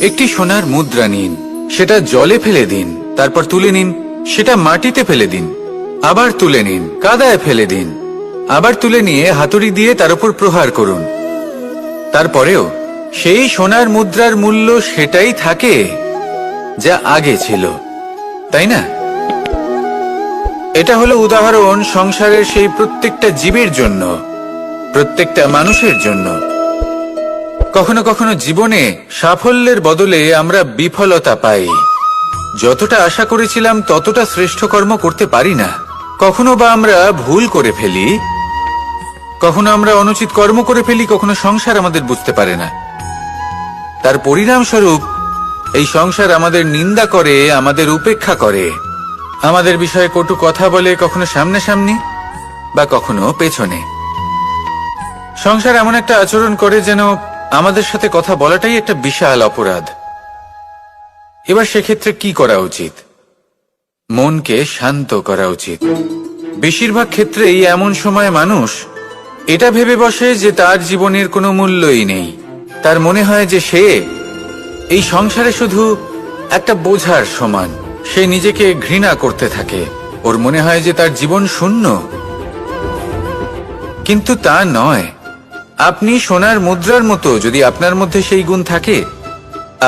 একটি সোনার মুদ্রা নিন, সেটা জলে ফেলে দিন, তারপর তুলে নিন, সেটা মাটিতে ফেলে দিন, আবার তুলে নিন, কাদায় ফেলে দিন, আবার তুলে নিয়ে হাতুড়ি দিয়ে তার উপর প্রহার করুন। তারপরেও সেই সোনার মুদ্রার মূল্য সেটাই থাকে যা আগে ছিল, তাই না? এটা হলো উদাহরণ সংসারের সেই প্রত্যেকটা জীবের জন্য, প্রত্যেকটা মানুষের জন্য। কখনো কখনো জীবনে সাফল্যের বদলে আমরা বিফলতা পাই। যতটা আশা করেছিলাম ততটা শ্রেষ্ঠ কর্ম করতে পারি না। কখনো বা আমরা ভুল করে ফেলি, কখনো আমরা অনুচিত কর্ম করে ফেলি, কখনো সংসার আমাদের বুঝতে পারে না। তার পরিণামস্বরূপ এই সংসার আমাদের নিন্দা করে, আমাদের উপেক্ষা করে, আমাদের বিষয়ে কটু কথা বলে, কখনো সামনাসামনি বা কখনো পেছনে। সংসার এমন একটা আচরণ করে যেন আমাদের সাথে কথা বলাটাই একটা বিশাল অপরাধ। এবার সেক্ষেত্রে কি করা উচিত? মনকে শান্ত করা উচিত। বেশিরভাগ ক্ষেত্রেই এমন সময় মানুষ এটা ভেবে বসে যে তার জীবনের কোনো মূল্যই নেই। তার মনে হয় যে সে এই সংসারে শুধু একটা বোঝার সমান। সে নিজেকে ঘৃণা করতে থাকে। ওর মনে হয় যে তার জীবন শূন্য। কিন্তু তা নয়। আপনি সোনার মুদ্রার মতো। যদি আপনার মধ্যে সেই গুণ থাকে,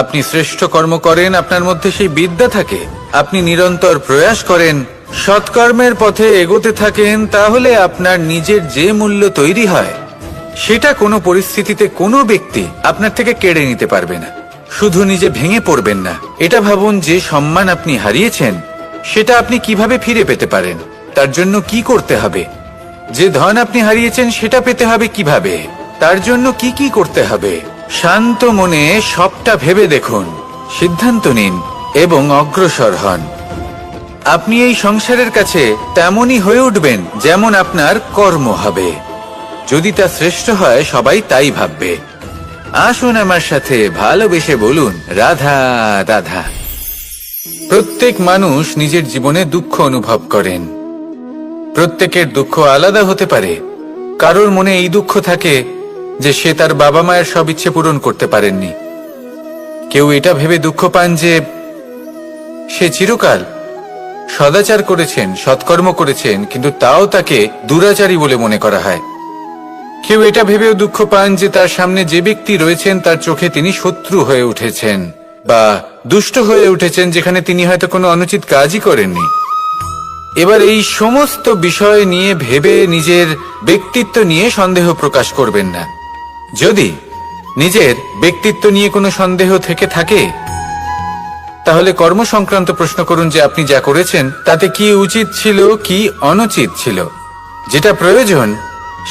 আপনি শ্রেষ্ঠ কর্ম করেন, আপনার মধ্যে সেই বিদ্যা থাকে, আপনি নিরন্তর প্রয়াস করেন, সৎকর্মের পথে এগোতে থাকেন, তাহলে আপনার নিজের যে মূল্য তৈরি হয় সেটা কোনো পরিস্থিতিতে কোনো ব্যক্তি আপনার থেকে কেড়ে নিতে পারবে না। শুধু নিজে ভেঙে পড়বেন না। এটা ভাবুন, যে সম্মান আপনি হারিয়েছেন সেটা আপনি কিভাবে ফিরে পেতে পারেন, তার জন্য কি করতে হবে। যে ধন আপনি হারিয়েছেন সেটা পেতে হবে কিভাবে, তার জন্য কি কি করতে হবে। শান্ত মনে সবটা ভেবে দেখুন, সিদ্ধান্ত নিন এবং অগ্রসর হন। আপনি এই সংসারের কাছে তেমনই হয়ে উঠবেন যেমন আপনার কর্ম হবে। যদি তা শ্রেষ্ঠ হয়, সবাই তাই ভাববে। আসুন আমার সাথে ভালোবেসে বলুন, রাধা রাধা। প্রত্যেক মানুষ নিজের জীবনে দুঃখ অনুভব করেন। প্রত্যেকের দুঃখ আলাদা হতে পারে। কারোর মনে এই দুঃখ থাকে যে সে তার বাবা মায়ের সব ইচ্ছে পূরণ করতে পারেননি। কেউ এটা ভেবে দুঃখ পান যে সে চিরকাল সদাচার করেছেন, সৎকর্ম করেছেন, কিন্তু তাও তাকে দুরাচারী বলে মনে করা হয়। কেউ এটা ভেবেও দুঃখ পান যে তার সামনে যে ব্যক্তি রয়েছেন তার চোখে তিনি শত্রু হয়ে উঠেছেন বা দুষ্ট হয়ে উঠেছেন, যেখানে তিনি হয়তো কোনো অনুচিত কাজই করেননি। এবার এই সমস্ত বিষয় নিয়ে ভেবে নিজের ব্যক্তিত্ব নিয়ে সন্দেহ প্রকাশ করবেন না। যদি নিজের ব্যক্তিত্ব নিয়ে কোনো সন্দেহ থেকে থাকে, তাহলে কর্ম সংক্রান্ত প্রশ্ন করুন যে আপনি যা করেছেন তাতে কি উচিত ছিল, কি অনুচিত ছিল। যেটা প্রয়োজন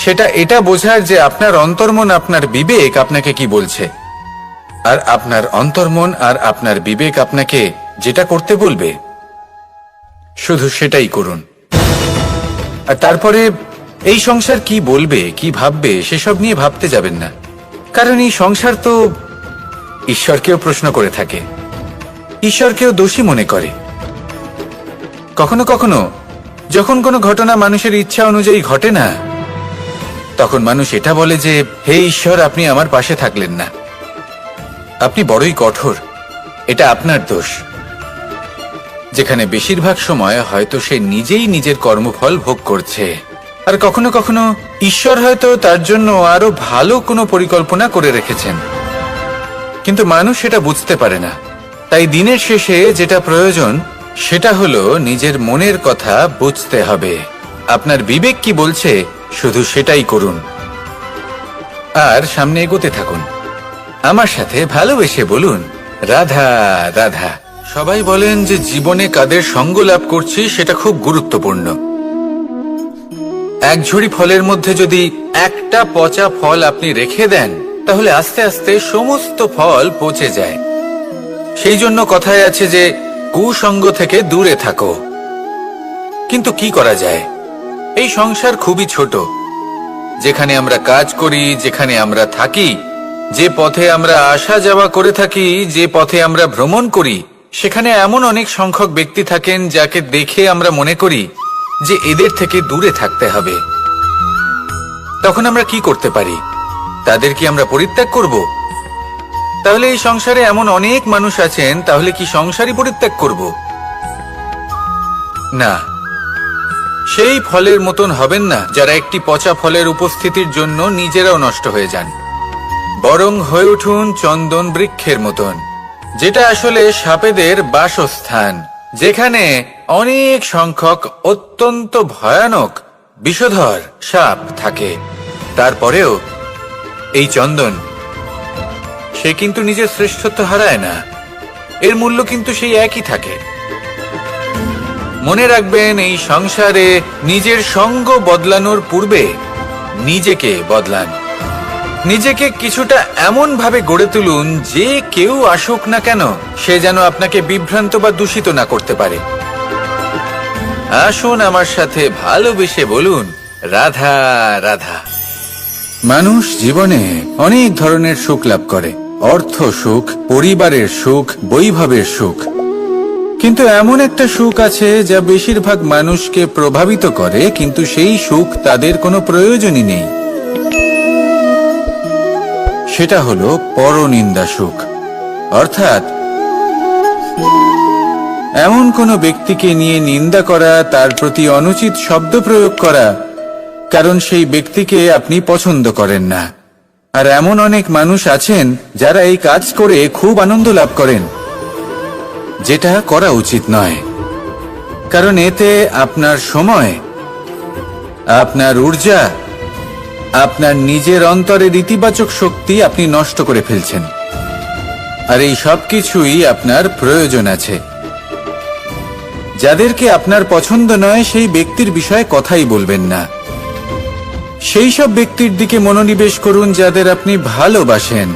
সেটা এটা বোঝার যে আপনার অন্তর্মন, আপনার বিবেক আপনাকে কি বলছে, আর আপনার অন্তর্মন আর আপনার বিবেক আপনাকে যেটা করতে বলবে শুধু সেটাই করুন। আর তারপরে এই সংসার কি বলবে, কি ভাববে সেসব নিয়ে ভাবতে যাবেন না। কারণ এই সংসার তো ঈশ্বরকেও প্রশ্ন করে থাকে, ঈশ্বরকেও দোষী মনে করে। কখনো কখনো যখন কোনো ঘটনা মানুষের ইচ্ছা অনুযায়ী ঘটে না, তখন মানুষ এটা বলে যে হে ঈশ্বর, আপনি আমার পাশে থাকলেন না, আপনি বড়ই কঠোর, এটা আপনার দোষ। যেখানে বেশিরভাগ সময় হয়তো সে নিজেই নিজের কর্মফল ভোগ করছে। আর কখনো কখনো ঈশ্বর হয়তো তার জন্য আরো ভালো কোনো পরিকল্পনা করে রেখেছেন, কিন্তু মানুষ সেটা বুঝতে পারে না। তাই দিনের শেষে যেটা প্রয়োজন সেটা হলো নিজের মনের কথা বুঝতে হবে। আপনার বিবেক কি বলছে শুধু সেটাই করুন আর সামনে এগোতে থাকুন। আমার সাথে ভালোবেসে বলুন, রাধা রাধা। সবাই বলেন যে জীবনে কাদের সঙ্গ লাভ করছি সেটা খুব গুরুত্বপূর্ণ। এক ঝুড়ি ফলের মধ্যে যদি একটা পচা ফল আপনি রেখে দেন, তাহলে আস্তে আস্তে সমস্ত ফল পচে যায়। সেই জন্য কথায় আছে যে কুসঙ্গ থেকে দূরে থাকো। কিন্তু কি করা যায়? এই সংসার খুবই ছোট। যেখানে আমরা কাজ করি, যেখানে আমরা থাকি, যে পথে আমরা আসা যাওয়া করে থাকি, যে পথে আমরা ভ্রমণ করি, সেখানে এমন অনেক সংখ্যক ব্যক্তি থাকেন যাকে দেখে আমরা মনে করি যে এদের থেকে দূরে থাকতে হবে। তখন আমরা কি করতে পারি? তাদের কি আমরা পরিত্যাগ করব? তাহলে এই সংসারে এমন অনেক মানুষ আছেন, তাহলে কি সংসারই পরিত্যাগ করব? না, সেই ফলের মতন হবেন না যারা একটি পচা ফলের উপস্থিতির জন্য নিজেরাও নষ্ট হয়ে যান। বরং হয়ে উঠুন চন্দন বৃক্ষের মতন, যেটা আসলে সাপেদের বাসস্থান, যেখানে অনেক সংখ্যক অত্যন্ত ভয়ানক বিষধর সাপ থাকে। তারপরেও এই চন্দন, সে কিন্তু নিজের শ্রেষ্ঠত্ব হারায় না, এর মূল্য কিন্তু সেই একই থাকে। মনে রাখবেন, এই সংসারে নিজের সঙ্গ বদলানোর পূর্বে নিজেকে বদলান। নিজেকে কিছুটা এমন ভাবে গড়ে তুলুন যে কেউ আসুক না কেন সে যেন আপনাকে বিভ্রান্ত বা দূষিত না করতে পারে। আসুন আমার সাথে ভালোবেসে বলুন, রাধা রাধা। মানুষ জীবনে অনেক ধরনের সুখ লাভ করে, অর্থ সুখ, পরিবারের সুখ, বৈভবের সুখ। কিন্তু এমন একটা সুখ আছে যা বেশিরভাগ মানুষকে প্রভাবিত করে, কিন্তু সেই সুখ তাদের কোনো প্রয়োজনই নেই। সেটা হলো পরনিন্দা সুখ। অর্থাৎ এমন কোনো ব্যক্তিকে নিয়ে নিন্দা করা, তার প্রতি অনুচিত শব্দ প্রয়োগ করা, কারণ সেই ব্যক্তিকে আপনি পছন্দ করেন না। আর এমন অনেক মানুষ আছেন যারা এই কাজ করে খুব আনন্দ লাভ করেন, যেটা করা উচিত নয়। কারণ এতে আপনার সময়, আপনার ঊর্জা, আপনার নিজের অন্তরের ইতিবাচক শক্তি আপনি নষ্ট করে ফেলছেন। আর এই সব কিছুই আপনার প্রয়োজন আছে। যাদেরকে আপনার পছন্দ নয় সেই ব্যক্তির বিষয়ে কথাই বলবেন না। সেই সব ব্যক্তির দিকে মনোনিবেশ করুন যাদের আপনি ভালোবাসেন।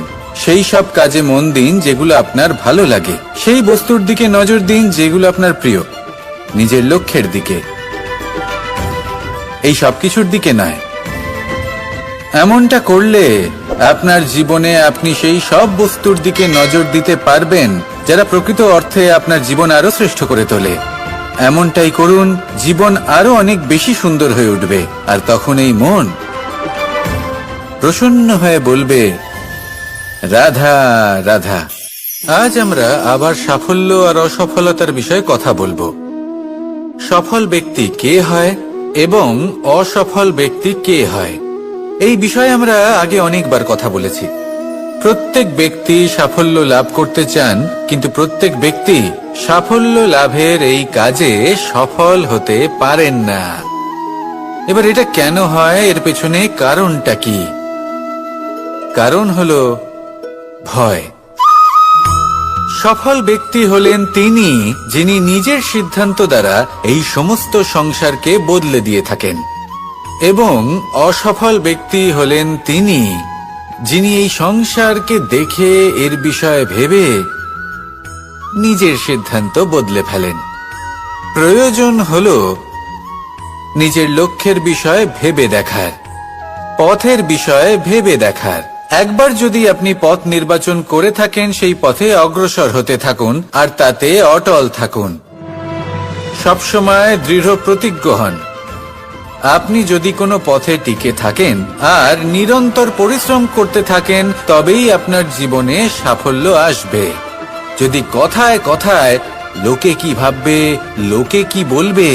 সেই সব কাজে মন দিন যেগুলো আপনার ভালো লাগে। সেই বস্তুর দিকে নজর দিন যেগুলো আপনার প্রিয়, নিজের লক্ষ্যের দিকে, এই সব কিছুর দিকে নয়। এমনটা করলে আপনার জীবনে আপনি সেই সব বস্তুর দিকে নজর দিতে পারবেন যারা প্রকৃত অর্থে আপনার জীবন আরো শ্রেষ্ঠ করে তোলে। এমনটাই করুন, জীবন আরো অনেক বেশি সুন্দর হয়ে উঠবে। আর তখন এই মন প্রসন্ন হয়ে বলবে, রাধা রাধা। আজ আমরা আবার সাফল্য আর অসফলতার বিষয়ে কথা বলবো। সফল ব্যক্তি কে হয় এবং অসফল ব্যক্তি কে হয়, এই বিষয়ে আমরা আগে অনেকবার কথা বলেছি। প্রত্যেক ব্যক্তি সাফল্য লাভ করতে চান, কিন্তু প্রত্যেক ব্যক্তি সাফল্য লাভের এই কাজে সফল হতে পারেন না। এবার এটা কেন হয়, এর পেছনে কারণটা কি? কারণ হলো ভয়। সফল ব্যক্তি হলেন তিনি যিনি নিজের সিদ্ধান্ত দ্বারা এই সমস্ত সংসারকে বদলে দিয়ে থাকেন, এবং অসফল ব্যক্তি হলেন তিনি যিনি এই সংসারকে দেখে এর বিষয়ে ভেবে নিজের সিদ্ধান্ত বদলে ফেলেন। প্রয়োজন হলো নিজের লক্ষ্যের বিষয়ে ভেবে দেখার, পথের বিষয়ে ভেবে দেখার। একবার যদি আপনি পথ নির্বাচন করে থাকেন, সেই পথে অগ্রসর হতে থাকুন আর তাতে অটল থাকুন। সবসময় দৃঢ় প্রতিজ্ঞ হন। আপনি যদি কোনো পথে টিকে থাকেন আর নিরন্তর পরিশ্রম করতে থাকেন, তবেই আপনার জীবনে সাফল্য আসবে। যদি কথায় কথায় লোকে কি ভাববে, লোকে কি বলবে,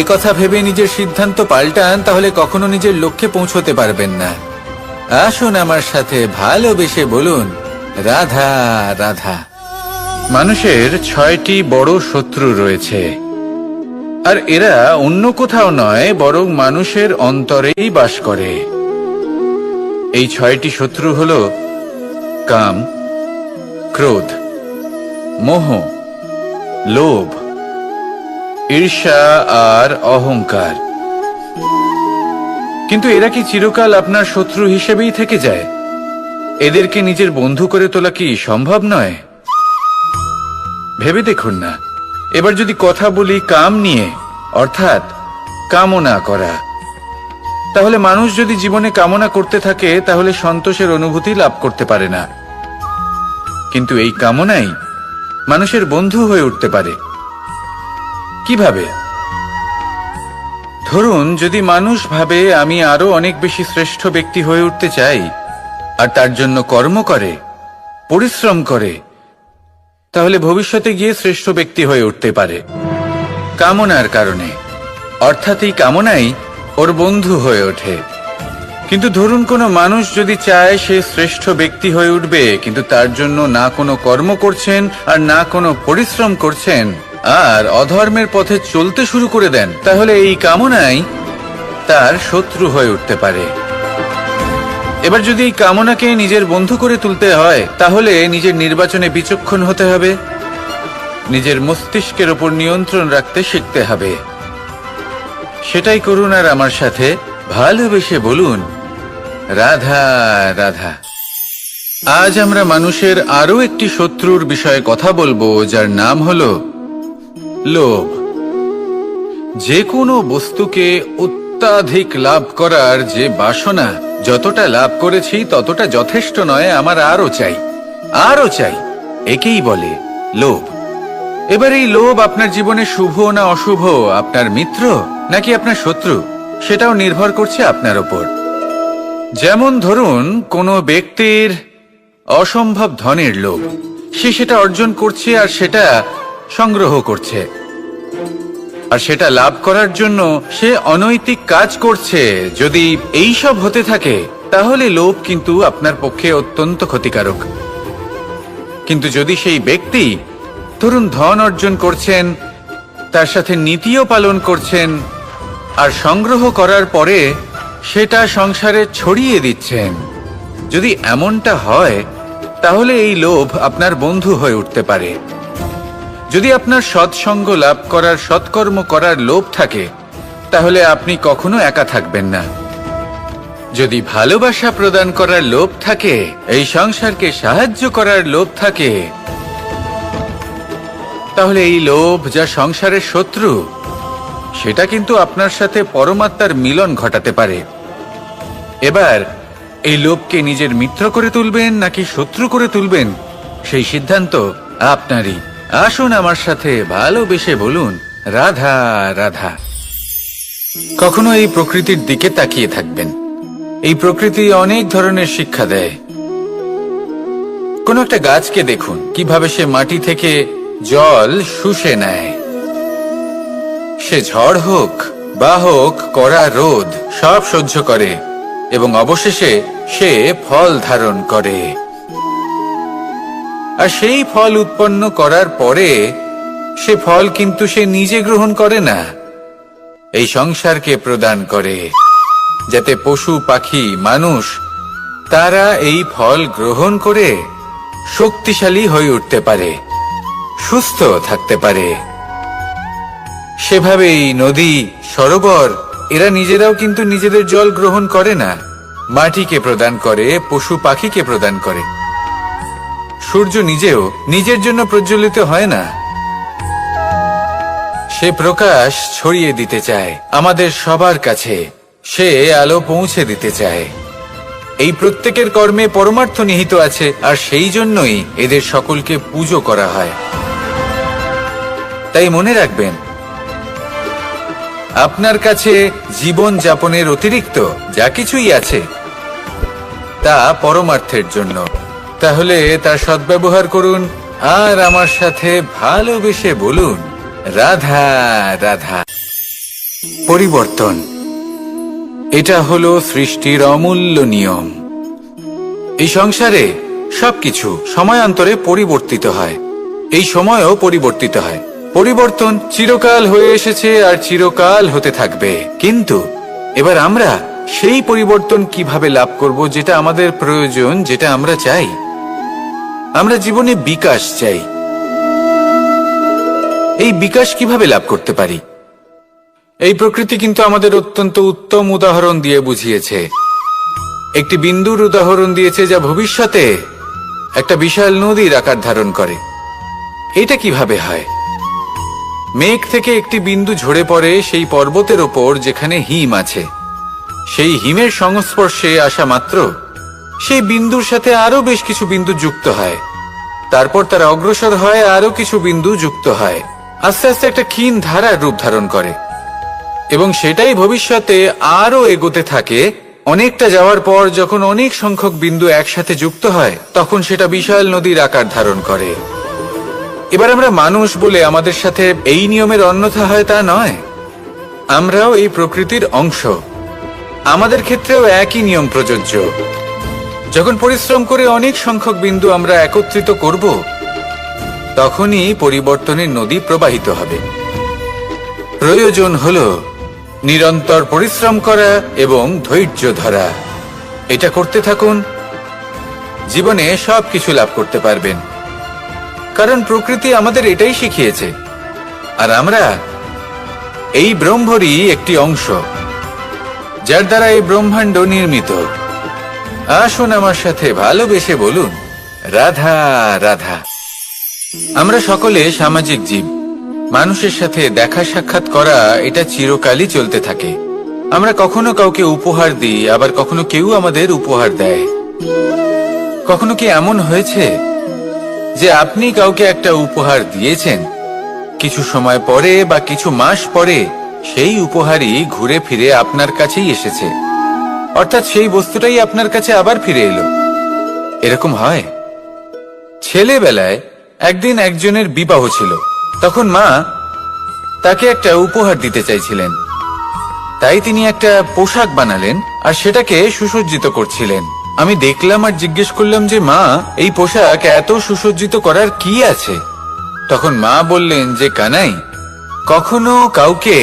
একথা ভেবে নিজের সিদ্ধান্ত পাল্টান, তাহলে কখনো নিজের লক্ষ্যে পৌঁছতে পারবেন না। আসুন আমার সাথে ভালোবেসে বলুন, রাধা রাধা। মানুষের 6টি বড় শত্রু রয়েছে, আর এরা অন্য কোথাও নয়, বরং মানুষের অন্তরেই বাস করে। এই 6টি শত্রু হল কাম, ক্রোধ, মোহ, লোভ, ঈর্ষা আর অহংকার। কিন্তু এরা কি চিরকাল আপনার শত্রু হিসেবেই থেকে যায়? এদেরকে নিজের বন্ধু করে তোলা কি সম্ভব নয়? ভেবে দেখুন না। এবার যদি কথা বলি কাম নিয়ে, অর্থাৎ কামনা করা, তাহলে মানুষ যদি জীবনে কামনা করতে থাকে তাহলে সন্তোষের অনুভূতি লাভ করতে পারে না। কিন্তু এই কামনাই মানুষের বন্ধু হয়ে উঠতে পারে। কিভাবে? ধরুন, যদি মানুষ ভাবে আমি আরো অনেক বেশি শ্রেষ্ঠ ব্যক্তি হয়ে উঠতে চাই, আর তার জন্য কর্ম করে, পরিশ্রম করে, তাহলে ভবিষ্যতে গিয়ে শ্রেষ্ঠ ব্যক্তি হয়ে উঠতে পারে। কামনার কারণে, অর্থাৎ এই কামনাই ওর বন্ধু হয়ে ওঠে। কিন্তু ধরুন কোনো মানুষ যদি চায় সে শ্রেষ্ঠ ব্যক্তি হয়ে উঠবে, কিন্তু তার জন্য না কোনো কর্ম করছেন আর না কোনো পরিশ্রম করছেন, আর অধর্মের পথে চলতে শুরু করে দেন, তাহলে এই কামনাই তার শত্রু হয়ে উঠতে পারে। এবার যদি এই কামনাকে নিজের বন্ধু করে তুলতে হয়, তাহলে নিজের নির্বাচনে বিচক্ষণ হতে হবে, নিজের মস্তিষ্কের ওপর নিয়ন্ত্রণ রাখতে শিখতে হবে। সেটাই করুন আর আমার সাথে ভালোবেসে বলুন, রাধা রাধা। আজ আমরা মানুষের আরো একটি শত্রুর বিষয়ে কথা বলবো, যার নাম হলো লোভ। যে কোনো বস্তুকে অত্যাধিক লাভ করার যে বাসনা, যতটা লাভ করেছি ততটা যথেষ্ট নয়, আমার আরো চাই, আরো চাই, একেই বলে লোভ। এবার এই লোভ আপনার জীবনে শুভ না অশুভ, আপনার মিত্র নাকি আপনার শত্রু, সেটাও নির্ভর করছে আপনার ওপর। যেমন ধরুন কোনো ব্যক্তির অসম্ভব ধনের লোভ, সে সেটা অর্জন করছে আর সেটা সংগ্রহ করছে, আর সেটা লাভ করার জন্য সে অনৈতিক কাজ করছে। যদি এই সব হতে থাকে, তাহলে লোভ কিন্তু আপনার পক্ষে অত্যন্ত ক্ষতিকারক। কিন্তু যদি সেই ব্যক্তি ধরুন ধন অর্জন করছেন, তার সাথে নীতিও পালন করছেন, আর সংগ্রহ করার পরে সেটা সংসারে ছড়িয়ে দিচ্ছেন, যদি এমনটা হয়, তাহলে এই লোভ আপনার বন্ধু হয়ে উঠতে পারে। যদি আপনার সৎসঙ্গ লাভ করার, সৎকর্ম করার লোভ থাকে, তাহলে আপনি কখনো একা থাকবেন না। যদি ভালোবাসা প্রদান করার লোভ থাকে, এই সংসারকে সাহায্য করার লোভ থাকে, তাহলে এই লোভ যা সংসারের শত্রু, সেটা কিন্তু আপনার সাথে পরমাত্মার মিলন ঘটাতে পারে। এবার এই লোভকে নিজের মিত্র করে তুলবেন নাকি শত্রু করে তুলবেন, সেই সিদ্ধান্ত আপনারই। আসুন আমার সাথে ভালোবেসে বলুন, রাধা রাধা। কখনো এই প্রকৃতির দিকে তাকিয়ে থাকবেন। এই প্রকৃতি অনেক ধরনের শিক্ষা দেয়। কোন একটা গাছকে দেখুন, কিভাবে সে মাটি থেকে জল শুষে নেয়। সে ঝড় হোক বা হোক কড়া রোদ, সব সহ্য করে এবং অবশেষে সে ফল ধারণ করে। আর সেই ফল উৎপন্ন করার পরে সে ফল কিন্তু সে নিজে গ্রহণ করে না, এই সংসারকে প্রদান করে, যাতে পশু পাখি মানুষ তারা এই ফল গ্রহণ করে শক্তিশালী হয়ে উঠতে পারে, সুস্থ থাকতে পারে। সেভাবেই নদী, সরোবর এরা নিজেরাও কিন্তু নিজেদের জল গ্রহণ করে না, মাটিকে প্রদান করে, পশু পাখিকে প্রদান করে। সূর্য নিজেও নিজের জন্য প্রজ্বলিত হয় না, সে প্রকাশ ছড়িয়ে দিতে চায় আমাদের সবার কাছে, সে আলো পৌঁছে দিতে চায়। এই প্রত্যেকের কর্মে পরমার্থ নিহিত আছে, আর সেই জন্যই এদের সকলকে পুজো করা হয়। তাই মনে রাখবেন, আপনার কাছে জীবন যাপনের অতিরিক্ত যা কিছুই আছে, তা পরমার্থের জন্য। তাহলে তার সদ্ব্যবহার করুন আর আমার সাথে ভালোবেসে বলুন, রাধা রাধা। পরিবর্তন, এটা হলো সৃষ্টির অমূল্য নিয়ম। এই সংসারে সবকিছু সময়ান্তরে পরিবর্তিত হয়, এই সময়ও পরিবর্তিত হয়। পরিবর্তন চিরকাল হয়ে এসেছে আর চিরকাল হতে থাকবে। কিন্তু এবার আমরা সেই পরিবর্তন কিভাবে লাভ করব, যেটা আমাদের প্রয়োজন, যেটা আমরা চাই। আমরা জীবনে বিকাশ চাই। এই বিকাশ কিভাবে লাভ করতে পারি, এই প্রকৃতি কিন্তু আমাদের অত্যন্ত উত্তম উদাহরণ দিয়ে বুঝিয়েছে। একটি বিন্দুর উদাহরণ দিয়েছে, যা ভবিষ্যতে একটা বিশাল নদীর আকার ধারণ করে। এটা কিভাবে হয়? মেঘ থেকে একটি বিন্দু ঝরে পড়ে সেই পর্বতের ওপর যেখানে হিম আছে। সেই হিমের সংস্পর্শে আসা মাত্র সেই বিন্দুর সাথে আরো বেশ কিছু বিন্দু যুক্ত হয়, তারপর তারা অগ্রসর হয়, আরো কিছু বিন্দু যুক্ত হয়, আস্তে আস্তে একটা ক্ষীণ ধারার রূপ ধারণ করে, এবং সেটাই ভবিষ্যতে আরো এগোতে থাকে অনেকটা যাওয়ার পর যখন অনেক সংখ্যক বিন্দু একসাথে যুক্ত হয় তখন সেটা বিশাল নদীর আকার ধারণ করে। এবার আমরা মানুষ বলে আমাদের সাথে এই নিয়মের অন্যথা হয় তা নয়। আমরাও এই প্রকৃতির অংশ, আমাদের ক্ষেত্রেও একই নিয়ম প্রযোজ্য। যখন পরিশ্রম করে অনেক সংখ্যক বিন্দু আমরা একত্রিত করব তখনই পরিবর্তনের নদী প্রবাহিত হবে। প্রয়োজন হলো নিরন্তর পরিশ্রম করা এবং ধৈর্য ধরা। এটা করতে থাকুন, জীবনে সবকিছু লাভ করতে পারবেন। কারণ প্রকৃতি আমাদের এটাই শিখিয়েছে, আর আমরা এই ব্রহ্মরই একটি অংশ, যার দ্বারা এই ব্রহ্মাণ্ড নির্মিত। আসুন আমার সাথে ভালোবেসে বলুন, রাধা রাধা। আমরা সকলে সামাজিক জীব। মানুষের সাথে দেখা সাক্ষাৎ করা এটা চিরকালই চলতে থাকে। আমরা কখনো কাউকে উপহার দিই, আবার কখনো কেউ আমাদের উপহার দেয়। কখনো কি এমন হয়েছে যে আপনি কাউকে একটা উপহার দিয়েছেন, কিছু সময় পরে বা কিছু মাস পরে সেই উপহারই ঘুরে ফিরে আপনার কাছেই এসেছে, অর্থাৎ সেই বস্তুটাই আপনার কাছে আবার ফিরে এলো? এরকম হয়। ছেলেবেলায় একদিন একজনের বিবাহ ছিল, তখন মা তাকে একটা উপহার দিতে চাইছিলেন। তাই তিনি একটা পোশাক বানালেন আর সেটাকে সুসজ্জিত করছিলেন। আমি দেখলাম আর জিজ্ঞেস করলাম যে মা, এই পোশাক এত সুসজ্জিত করার কি আছে? তখন মা বললেন যে কানাই, কখনো কাউকে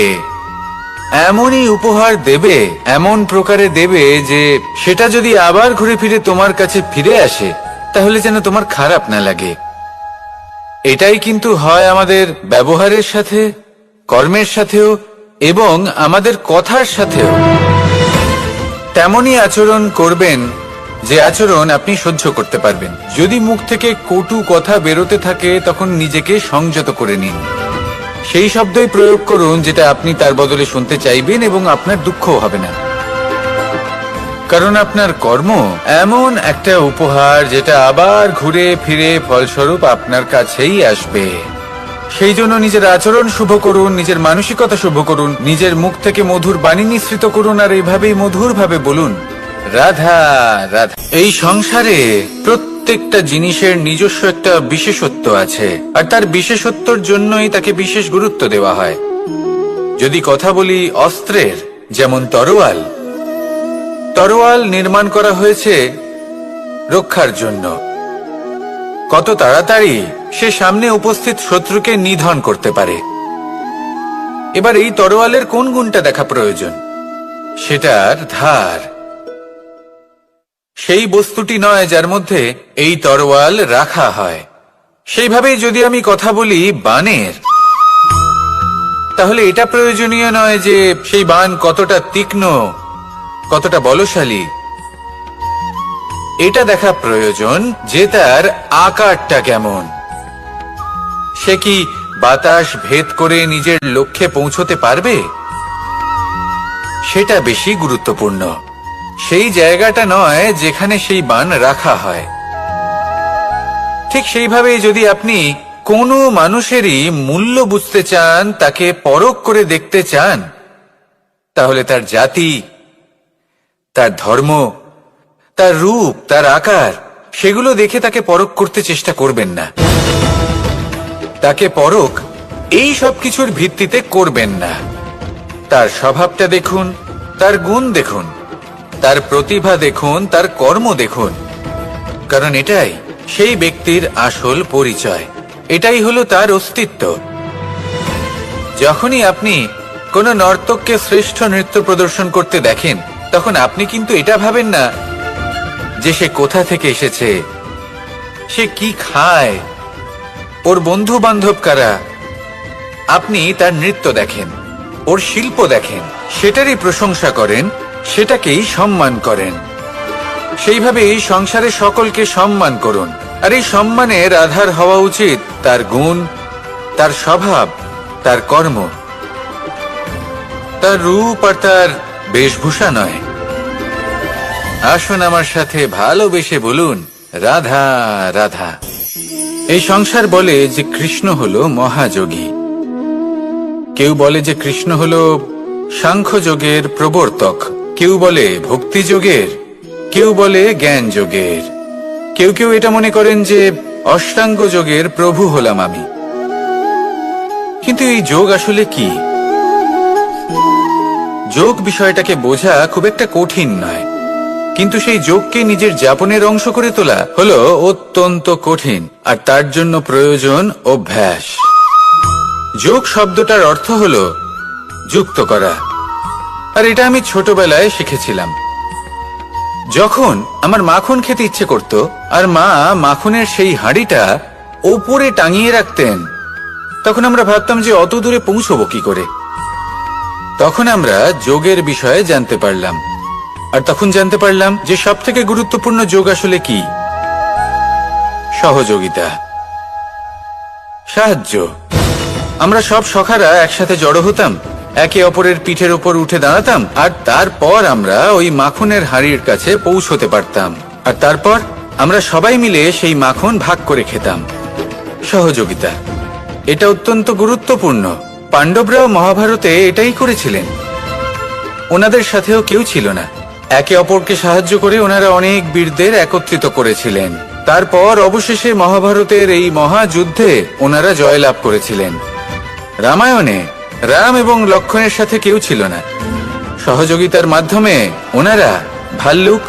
এমনই উপহার দেবে, এমন প্রকারে দেবে যে সেটা যদি আবার ঘুরে ফিরে তোমার কাছে ফিরে আসে তাহলে যেন তোমার খারাপ না লাগে। এটাই কিন্তু হয় আমাদের ব্যবহারের সাথে, কর্মের সাথেও এবং আমাদের কথার সাথেও। তেমনই আচরণ করবেন যে আচরণ আপনি সহ্য করতে পারবেন। যদি মুখ থেকে কটু কথা বেরোতে থাকে তখন নিজেকে সংযত করে নিন। সেই শব্দই প্রয়োগ করুন যেটা আপনি তার বদলে শুনতে চাইবেন এবং আপনার দুঃখও হবে না। কারণ আপনার কর্ম এমন একটা উপহার যেটা আবার ঘুরে ফিরে ফলস্বরূপ আপনার কাছেই আসবে। সেই জন্য নিজের আচরণ শুভ করুন, নিজের মানসিকতা শুভ করুন, নিজের মুখ থেকে মধুর বাণী নিঃসৃত করুন, আর এইভাবেই মধুর ভাবে বলুন, রাধা রাধা। এই সংসারে প্রত্যেকটা জিনিসের নিজস্ব একটা বিশেষত্ব আছে, আর তার বিশেষত্বর জন্যই তাকে বিশেষ গুরুত্ব দেওয়া হয়। যদি কথা বলি অস্ত্রের, যেমন তরোয়াল। তরোয়াল নির্মাণ করা হয়েছে রক্ষার জন্য। কত তাড়াতাড়ি সে সামনে উপস্থিত শত্রুকে নিধন করতে পারে। এবার এই তরোয়ালের কোন গুণটা দেখা প্রয়োজন? সেটার ধার। সেই বস্তুটি নয় যার মধ্যে এই তরোয়াল রাখা হয়। সেইভাবেই যদি আমি কথা বলি বানের, তাহলে এটা প্রয়োজনীয় নয় যে সেই বান কতটা তীক্ষ্ণ, কতটা বলশালী। এটা দেখা প্রয়োজন যে তার আকারটা কেমন। সে কি বাতাস ভেদ করে নিজের লক্ষ্যে পৌঁছতে পারবে? সেটা বেশি গুরুত্বপূর্ণ। সেই জায়গাটা নয় যেখানে সেই বান রাখা হয়। ঠিক সেইভাবে যদি আপনি কোনো মানুষেরই মূল্য বুঝতে চান, তাকে পরখ করে দেখতে চান, তাহলে তার জাতি, তার ধর্ম, তার রূপ, তার আকার, সেগুলো দেখে তাকে পরখ করতে চেষ্টা করবেন না। তাকে পরখ এই সব কিছুর ভিত্তিতে করবেন না। তার স্বভাবটা দেখুন, তার গুণ দেখুন, তার প্রতিভা দেখুন, তার কর্ম দেখুন। কারণ এটাই সেই ব্যক্তির আসল পরিচয়, এটাই হলো তার অস্তিত্ব। যখনই আপনি কোনো নর্তককে শ্রেষ্ঠ নৃত্য প্রদর্শন করতে দেখেন, তখন আপনি কিন্তু এটা ভাবেন না যে সে কোথা থেকে এসেছে, সে কি খায়, ওর বন্ধু বান্ধব কারা। আপনি তার নৃত্য দেখেন, ওর শিল্প দেখেন, সেটারই প্রশংসা করেন, সেটাকেই সম্মান করেন। সেইভাবে এই সংসারে সকলকে সম্মান করুন। আর এই সম্মানের আধার হওয়া উচিত তার গুণ, তার স্বভাব, তার কর্ম, তার রূপ আর তার বেশভূষা নয়। আসুন আমার সাথে ভালোবেসে বলুন, রাধা রাধা। এই সংসার বলে যে কৃষ্ণ হলো মহাযোগী। কেউ বলে যে কৃষ্ণ হলো সাংখ্যযোগের প্রবর্তক, কেউ বলে ভক্তি যোগের, কেউ বলে জ্ঞান যোগের, কেউ কেউ এটা মনে করেন যে অষ্টাঙ্গ যোগের প্রভু হলাম আমি। কিন্তু এই যোগ আসলে কি? যোগ বিষয়টাকে বোঝা খুব একটা কঠিন নয়, কিন্তু সেই যোগকে নিজের যাপনের অংশ করে তোলা হলো অত্যন্ত কঠিন, আর তার জন্য প্রয়োজন অভ্যাস। যোগ শব্দটার অর্থ হলো যুক্ত করা, আর এটা আমি ছোটবেলায় শিখেছিলাম। যখন আমার মাখন খেতে ইচ্ছে করত আর মা মাখনের সেই হাঁড়িটা ওপরে টাঙিয়ে রাখতেন, তখন আমরা ভাবতাম যে অত দূরে পৌঁছবো কি করে। তখন আমরা যোগের বিষয়ে জানতে পারলাম, আর তখন জানতে পারলাম যে সবথেকে গুরুত্বপূর্ণ যোগ আসলে কি? সহযোগিতা, সাহায্য। আমরা সব সখারা একসাথে জড়ো হতাম, একে অপরের পিঠের উপর উঠে দাঁড়াতাম, আর তারপর আমরা ওই মাখনের হাঁড়ির কাছে পৌঁছতে পারতাম, আর তারপর আমরা সবাই মিলে সেই মাখন ভাগ করে খেতাম। সহযোগিতা, এটা অত্যন্ত গুরুত্বপূর্ণ। পাণ্ডবরাও মহাভারতে এটাই করেছিলেন। ওনাদের সাথেও কেউ ছিল না, একে অপরকে সাহায্য করে ওনারা অনেক বীরদের একত্রিত করেছিলেন। তারপর অবশেষে মহাভারতের এই মহাযুদ্ধে ওনারা জয়লাভ করেছিলেন। রামায়ণে রাম এবং লক্ষ্মণের সাথে কেউ ছিল না। সহযোগিতার মাধ্যমে ওনারা ভাল্লুক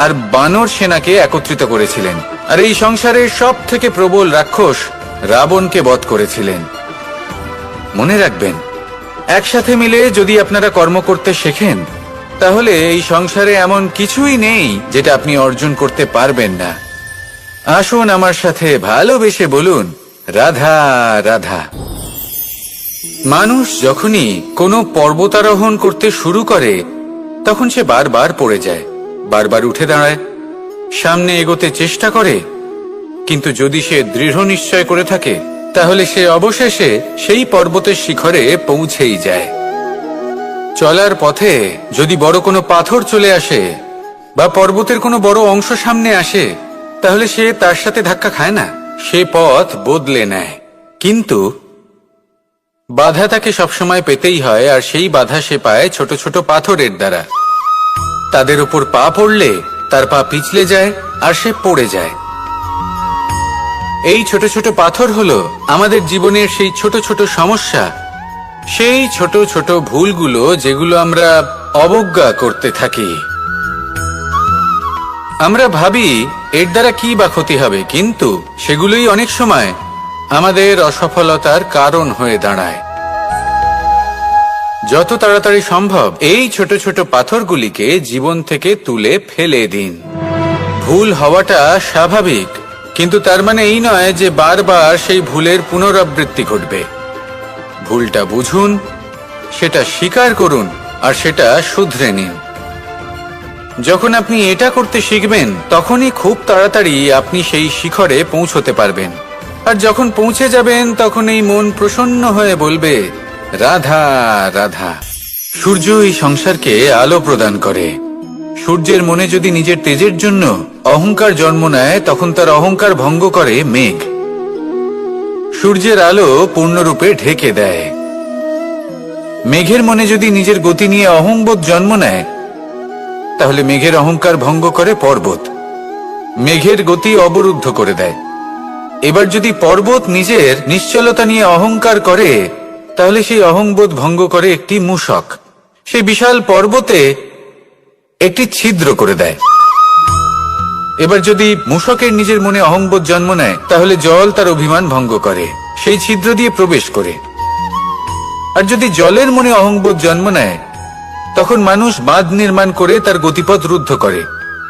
আর বানর সেনাকে একত্রিত করেছিলেন, আর এই সংসারের সব থেকে প্রবল রাক্ষস রাবণকে বধ করেছিলেন। মনে রাখবেন, একসাথে মিলে যদি আপনারা কর্ম করতে শেখেন, তাহলে এই সংসারে এমন কিছুই নেই যেটা আপনি অর্জন করতে পারবেন না। আসুন আমার সাথে ভালোবেসে বলুন, রাধা রাধা। মানুষ যখনই কোনো পর্বতারোহণ করতে শুরু করে, তখন সে বারবার পড়ে যায়, বারবার উঠে দাঁড়ায়, সামনে এগোতে চেষ্টা করে। কিন্তু যদি সে দৃঢ় নিশ্চয় করে থাকে, তাহলে সে অবশেষে সেই পর্বতের শিখরে পৌঁছেই যায়। চলার পথে যদি বড় কোনো পাথর চলে আসে বা পর্বতের কোনো বড় অংশ সামনে আসে, তাহলে সে তার সাথে ধাক্কা খায় না, সে পথ বদলে নেয়। কিন্তু বাধা তাকে সবসময় পেতেই হয়, আর সেই বাধা সে পায় ছোট ছোট পাথরের দ্বারা। তাদের উপর পা পড়লে তার পা পিছলে যায় আর সে পড়ে যায়। এই ছোট ছোট পাথর হলো আমাদের জীবনের সেই ছোট ছোট সমস্যা, সেই ছোট ছোট ভুলগুলো যেগুলো আমরা অবজ্ঞা করতে থাকি। আমরা ভাবি এর দ্বারা কি বা ক্ষতি হবে, কিন্তু সেগুলোই অনেক সময় আমাদের অসফলতার কারণ হয়ে দাঁড়ায়। যত তাড়াতাড়ি সম্ভব এই ছোট ছোট পাথরগুলিকে জীবন থেকে তুলে ফেলে দিন। ভুল হওয়াটা স্বাভাবিক, কিন্তু তার মানে এই নয় যে বারবার সেই ভুলের পুনরাবৃত্তি ঘটবে। ভুলটা বুঝুন, সেটা স্বীকার করুন, আর সেটা শুধরে নিন। যখন আপনি এটা করতে শিখবেন, তখনই খুব তাড়াতাড়ি আপনি সেই শিখরে পৌঁছতে পারবেন। আর যখন পৌঁছে যাবেন, তখন এই মন প্রসন্ন হয়ে বলবে, রাধা রাধা। সূর্য এই সংসারকে আলো প্রদান করে। সূর্যের মনে যদি নিজের তেজের জন্য অহংকার জন্ম নেয়, তখন তার অহংকার ভঙ্গ করে মেঘ। সূর্যের আলো পূর্ণরূপে ঢেকে দেয়। মেঘের মনে যদি নিজের গতি নিয়ে অহংবোধ জন্ম নেয়, তাহলে মেঘের অহংকার ভঙ্গ করে পর্বত। মেঘের গতি অবরুদ্ধ করে দেয়। এবার যদি পর্বত নিজের নিশ্চলতা নিয়ে অহংকার করে, তাহলে সেই অহংবোধ ভঙ্গ করে একটি মূষক। সেই বিশাল পর্বতে একটি ছিদ্র করে দেয়। এবার যদি মূষকের নিজের মনে অহংবোধ জন্ম নেয়, তাহলে জল তার অভিমান ভঙ্গ করে, সেই ছিদ্র দিয়ে প্রবেশ করে। আর যদি জলের মনে অহংবোধ জন্ম নেয়, তখন মানুষ বাঁধ নির্মাণ করে তার গতিপথ রুদ্ধ করে,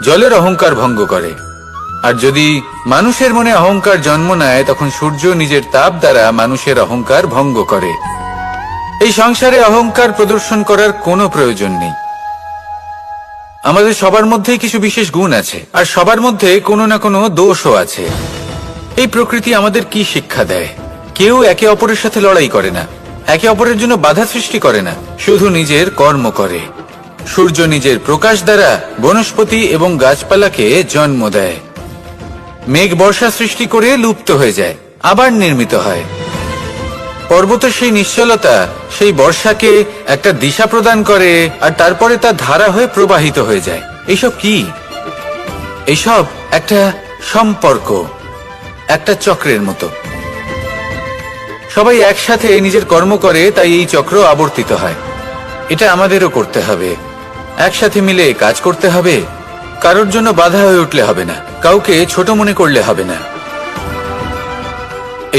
জলের অহংকার ভঙ্গ করে। আর যদি মানুষের মনে অহংকার জন্ম নেয়, তখন সূর্য নিজের তাপ দ্বারা মানুষের অহংকার ভঙ্গ করে। এই সংসারে অহংকার প্রদর্শন করার কোনো প্রয়োজন নেই। আমাদের সবার মধ্যেই কিছু বিশেষ গুণ আছে, আর সবার মধ্যে কোনো না কোনো দোষও আছে। এই প্রকৃতি আমাদের কি শিক্ষা দেয়? কেউ একে অপরের সাথে লড়াই করে না, একে অপরের জন্য বাধা সৃষ্টি করে না, শুধু নিজের কর্ম করে। সূর্য নিজের প্রকাশ দ্বারা বনস্পতি এবং গাছপালাকে জন্ম দেয়। মেঘ বর্ষা সৃষ্টি করে লুপ্ত হয়ে যায়, আবার নির্মিত হয়। পর্বতের সেই নিশ্চলতা সেই বর্ষাকে একটা দিশা প্রদান করে, আর তারপরে তা ধারা হয়ে প্রবাহিত হয়ে যায়। এইসব কি? এইসব একটা সম্পর্ক, একটা চক্রের মতো। সবাই একসাথে নিজের কর্ম করে, তাই এই চক্র আবর্তিত হয়। এটা আমাদেরও করতে হবে, একসাথে মিলে কাজ করতে হবে। কারোর জন্য বাধা হয়ে উঠলে হবে না, কাউকে ছোট মনে করলে হবে না।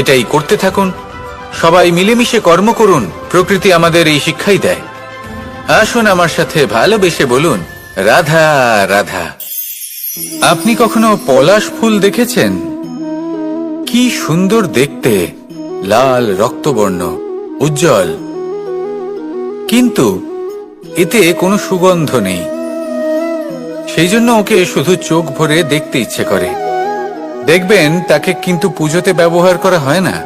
এটাই করতে থাকুন, সবাই মিলেমিশে কর্ম করুন। প্রকৃতি আমাদের এই শিক্ষাই দেয়। আসুন আমার সাথে ভালোবেসে বলুন, রাধা রাধা। আপনি কখনো পলাশ ফুল দেখেছেন? কি সুন্দর দেখতে, লাল রক্তবর্ণ, উজ্জ্বল, কিন্তু এতে কোনো সুগন্ধ নেই। সেই জন্য ওকে শুধু চোখ ভরে দেখতে ইচ্ছে করে। দেখবেন তাকে কিন্তু পুজোতে ব্যবহার করা হয় না,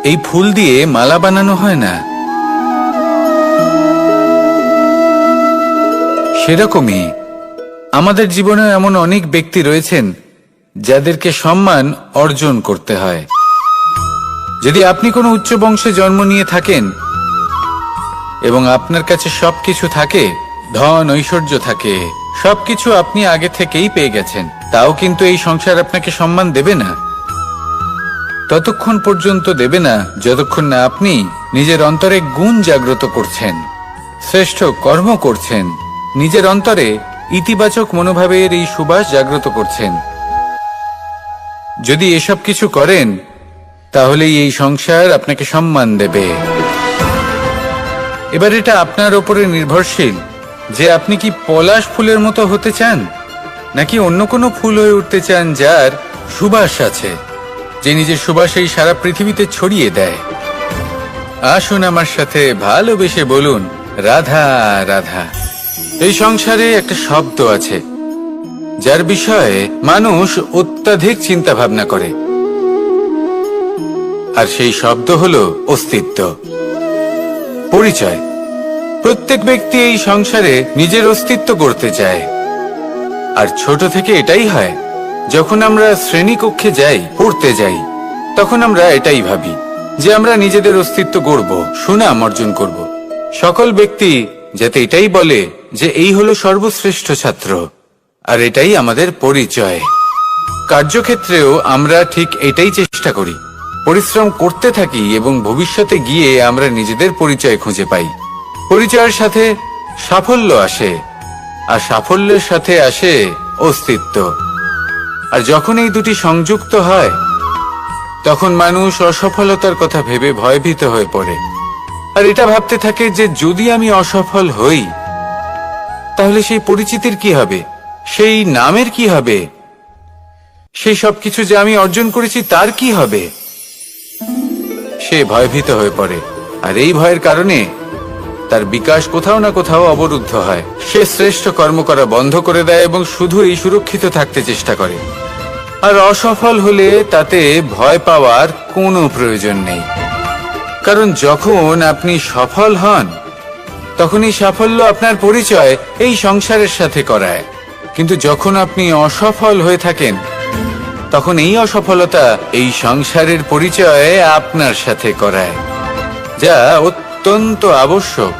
এই ফুল দিয়ে মালা বানানো হয় না। সেরকমই আমাদের জীবনে এমন অনেক ব্যক্তি রয়েছেন যাদেরকে সম্মান অর্জন করতে হয়। যদি আপনি কোনো উচ্চ বংশে জন্ম নিয়ে থাকেন এবং আপনার কাছে সবকিছু থাকে, ধন ঐশ্বর্য থাকে, সবকিছু আপনি আগে থেকেই পেয়ে গেছেন, তাও কিন্তু এই সংসার আপনাকে সম্মান দেবে না। ততক্ষণ পর্যন্ত দেবে না যতক্ষণ না আপনি নিজের অন্তরে গুণ জাগ্রত করছেন, শ্রেষ্ঠ কর্ম করছেন, নিজের অন্তরে ইতিবাচক মনোভাবের এই সুবাস জাগ্রত করছেন। যদি এসব কিছু করেন তাহলেই এই সংসার আপনাকে সম্মান দেবে। এবার এটা আপনার উপরে নির্ভরশীল যে আপনি কি পলাশ ফুলের মতো হতে চান, নাকি অন্য কোনো ফুল হয়ে উঠতে চান যার সুবাস আছে, যে নিজের সুবাস এই সারা পৃথিবীতে ছড়িয়ে দেয়। আসুন আমার সাথে ভালোবেসে বলুন, রাধা রাধা। এই সংসারে একটা শব্দ আছে যার বিষয়ে মানুষ অত্যাধিক চিন্তা ভাবনা করে, আর সেই শব্দ হলো অস্তিত্ব, পরিচয়। প্রত্যেক ব্যক্তি এই সংসারে নিজের অস্তিত্ব করতে চায়, আর ছোট থেকে এটাই হয়। যখন আমরা শ্রেণীকক্ষে যাই, পড়তে যাই, তখন আমরা এটাই ভাবি যে আমরা নিজেদের অস্তিত্ব গড়ব, সুনাম অর্জন করব। সকল ব্যক্তি যাতে এটাই বলে যে এই হলো সর্বশ্রেষ্ঠ ছাত্র, আর এটাই আমাদের পরিচয়। কার্যক্ষেত্রেও আমরা ঠিক এটাই চেষ্টা করি, পরিশ্রম করতে থাকি এবং ভবিষ্যতে গিয়ে আমরা নিজেদের পরিচয় খুঁজে পাই। পরিচয়ের সাথে সাফল্য আসে, আর সাফল্যের সাথে আসে অস্তিত্ব। আর যখন এই দুটি সংযুক্ত হয়, তখন মানুষ অসফলতার কথা ভেবে ভয়ভীত হয়ে পড়ে, আর এটা ভাবতে থাকে যে যদি আমি অসফল হই তাহলে সেই পরিচিতির কি হবে, সেই নামের কি হবে, সেই সবকিছু যে আমি অর্জন করেছি তার কি হবে। সে ভয়ভীত হয়ে পড়ে, আর এই ভয়ের কারণে তার বিকাশ কোথাও না কোথাও অবরুদ্ধ হয়। সে শ্রেষ্ঠ কর্ম করা বন্ধ করে দেয় এবং শুধু এই সুরক্ষিত থাকতে চেষ্টা করে। আর অসফল হলে তাতে ভয় পাওয়ার কোনো প্রয়োজন নেই, কারণ যখন আপনি সফল হন তখন এই সাফল্য আপনার পরিচয় এই সংসারের সাথে করায়। কিন্তু যখন আপনি অসফল হয়ে থাকেন তখন এই অসফলতা এই সংসারের পরিচয় আপনার সাথে করায়, যা অত্যন্ত আবশ্যক।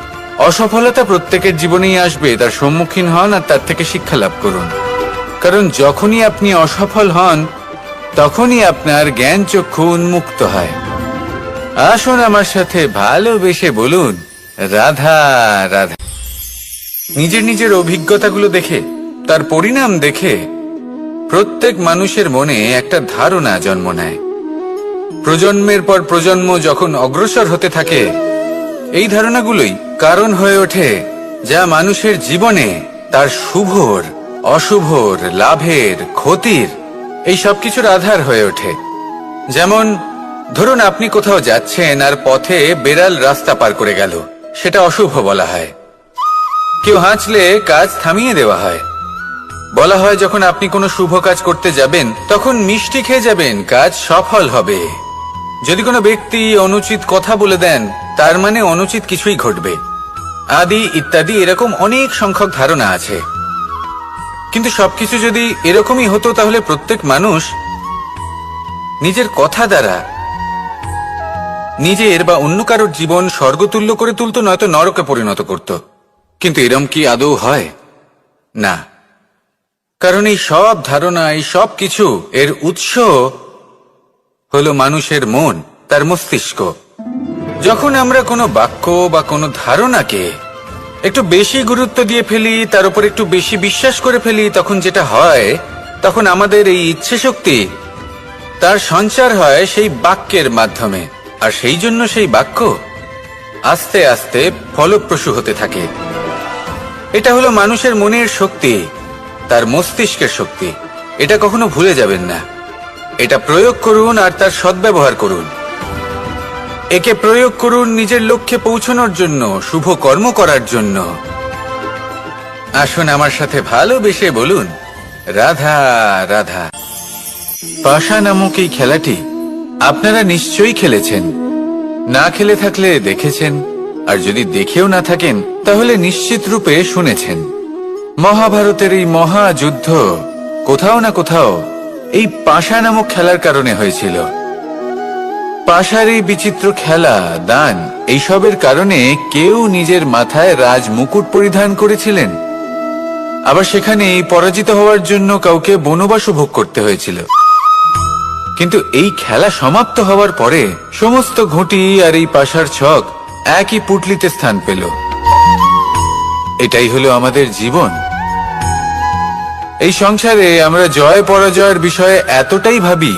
অসফলতা প্রত্যেকের জীবনেই আসবে, তার সম্মুখীন হন আর তার থেকে শিক্ষা লাভ করুন। কারণ যখনই আপনি অসফল হন তখনই আপনার জ্ঞান চক্ষু উন্মুক্ত হয়। আসুন আমার সাথে ভালোবেসে বলুন, রাধা রাধা। নিজের নিজের অভিজ্ঞতাগুলো দেখে, তার পরিণাম দেখে প্রত্যেক মানুষের মনে একটা ধারণা জন্ম নেয়। প্রজন্মের পর প্রজন্ম যখন অগ্রসর হতে থাকে, এই ধারণাগুলোই কারণ হয়ে ওঠে যা মানুষের জীবনে তার শুভর, অশুভর, লাভের, ক্ষতির এই সবকিছুর আধার হয়ে ওঠে। যেমন ধরুন আপনি কোথাও যাচ্ছেন আর পথে বেড়াল রাস্তা পার করে গেল, সেটা অশুভ বলা হয়। কেউ হাঁচলে কাজ থামিয়ে দেওয়া হয়। বলা হয় যখন আপনি কোনো শুভ কাজ করতে যাবেন তখন মিষ্টি খেয়ে যাবেন, কাজ সফল হবে। যদি কোনো ব্যক্তি অনুচিত কথা বলে দেন তার মানে অনুচিত কিছুই ঘটবে, আদি ইত্যাদি এরকম অনেক সংখ্যক ধারণা আছে। কিন্তু সবকিছু যদি এরকমই হতো তাহলে প্রত্যেক মানুষ নিজের কথা দ্বারা, নিজের বা অন্য কারোর জীবন স্বর্গতুল্য করে তুলতো, নয়তো নরকে পরিণত করত। কিন্তু এরম কি আদৌ হয়? না। কারণ এই সব ধারণা, এই সব কিছু এর উৎস হলো মানুষের মন, তার মস্তিষ্ক। যখন আমরা কোনো বাক্য বা কোনো ধারণাকে একটু বেশি গুরুত্ব দিয়ে ফেলি, তার উপর একটু বেশি বিশ্বাস করে ফেলি, তখন যেটা হয়, তখন আমাদের এই ইচ্ছে শক্তি তার সঞ্চার হয় সেই বাক্যের মাধ্যমে, আর সেই জন্য সেই বাক্য আস্তে আস্তে ফলপ্রসূ হতে থাকে। এটা হলো মানুষের মনের শক্তি, তার মস্তিষ্কের শক্তি। এটা কখনো ভুলে যাবেন না। এটা প্রয়োগ করুন আর তার সদ্ব্যবহার করুন। একে প্রয়োগ করুন নিজের লক্ষ্যে পৌঁছানোর জন্য, শুভ কর্ম করার জন্য। আসুন আমার সাথে ভালোবেসে বলুন, রাধা রাধা। পাশা নামক এই খেলাটি আপনারা নিশ্চয়ই খেলেছেন। না খেলে থাকলে দেখেছেন, আর যদি দেখেও না থাকেন তাহলে নিশ্চিত রূপে শুনেছেন। মহাভারতের এই মহাযুদ্ধ কোথাও না কোথাও এই পাশা নামক খেলার কারণে হয়েছিল। পাশার এই বিচিত্র খেলা, দান, এইসবের কারণে কেউ নিজের মাথায় রাজ মুকুট পরিধান করেছিলেন, আবার সেখানে পরাজিত হওয়ার জন্য কাউকে বনবাসও ভোগ করতে হয়েছিল। কিন্তু এই খেলা সমাপ্ত হওয়ার পরে সমস্ত ঘুঁটি আর এই পাশার ছক একই পুটলিতে স্থান পেল। এটাই হলো আমাদের জীবন। এই সংসারে আমরা জয় পরাজয়ের বিষয়ে এতটাই ভাবি,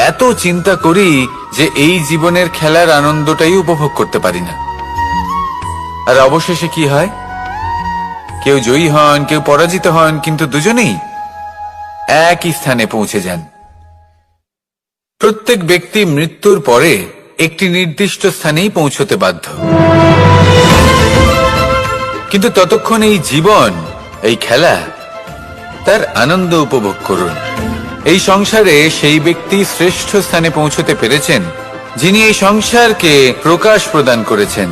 এত চিন্তা করি যে এই জীবনের খেলার আনন্দটাই উপভোগ করতে পারি না। আর অবশেষে কি হয়? কেউ জয়ী হন, কেউ পরাজিত হন, কিন্তু দুজনেই একই স্থানে পৌঁছে যান। প্রত্যেক ব্যক্তি মৃত্যুর পরে একটি নির্দিষ্ট স্থানেই পৌঁছতে বাধ্য, কিন্তু ততক্ষণ এই জীবন, এই খেলা, তার আনন্দ উপভোগ করুন। এই সংসারে সেই ব্যক্তি শ্রেষ্ঠ স্থানে পৌঁছতে পেরেছেন যিনি এই সংসারকে প্রকাশ প্রদান করেছেন,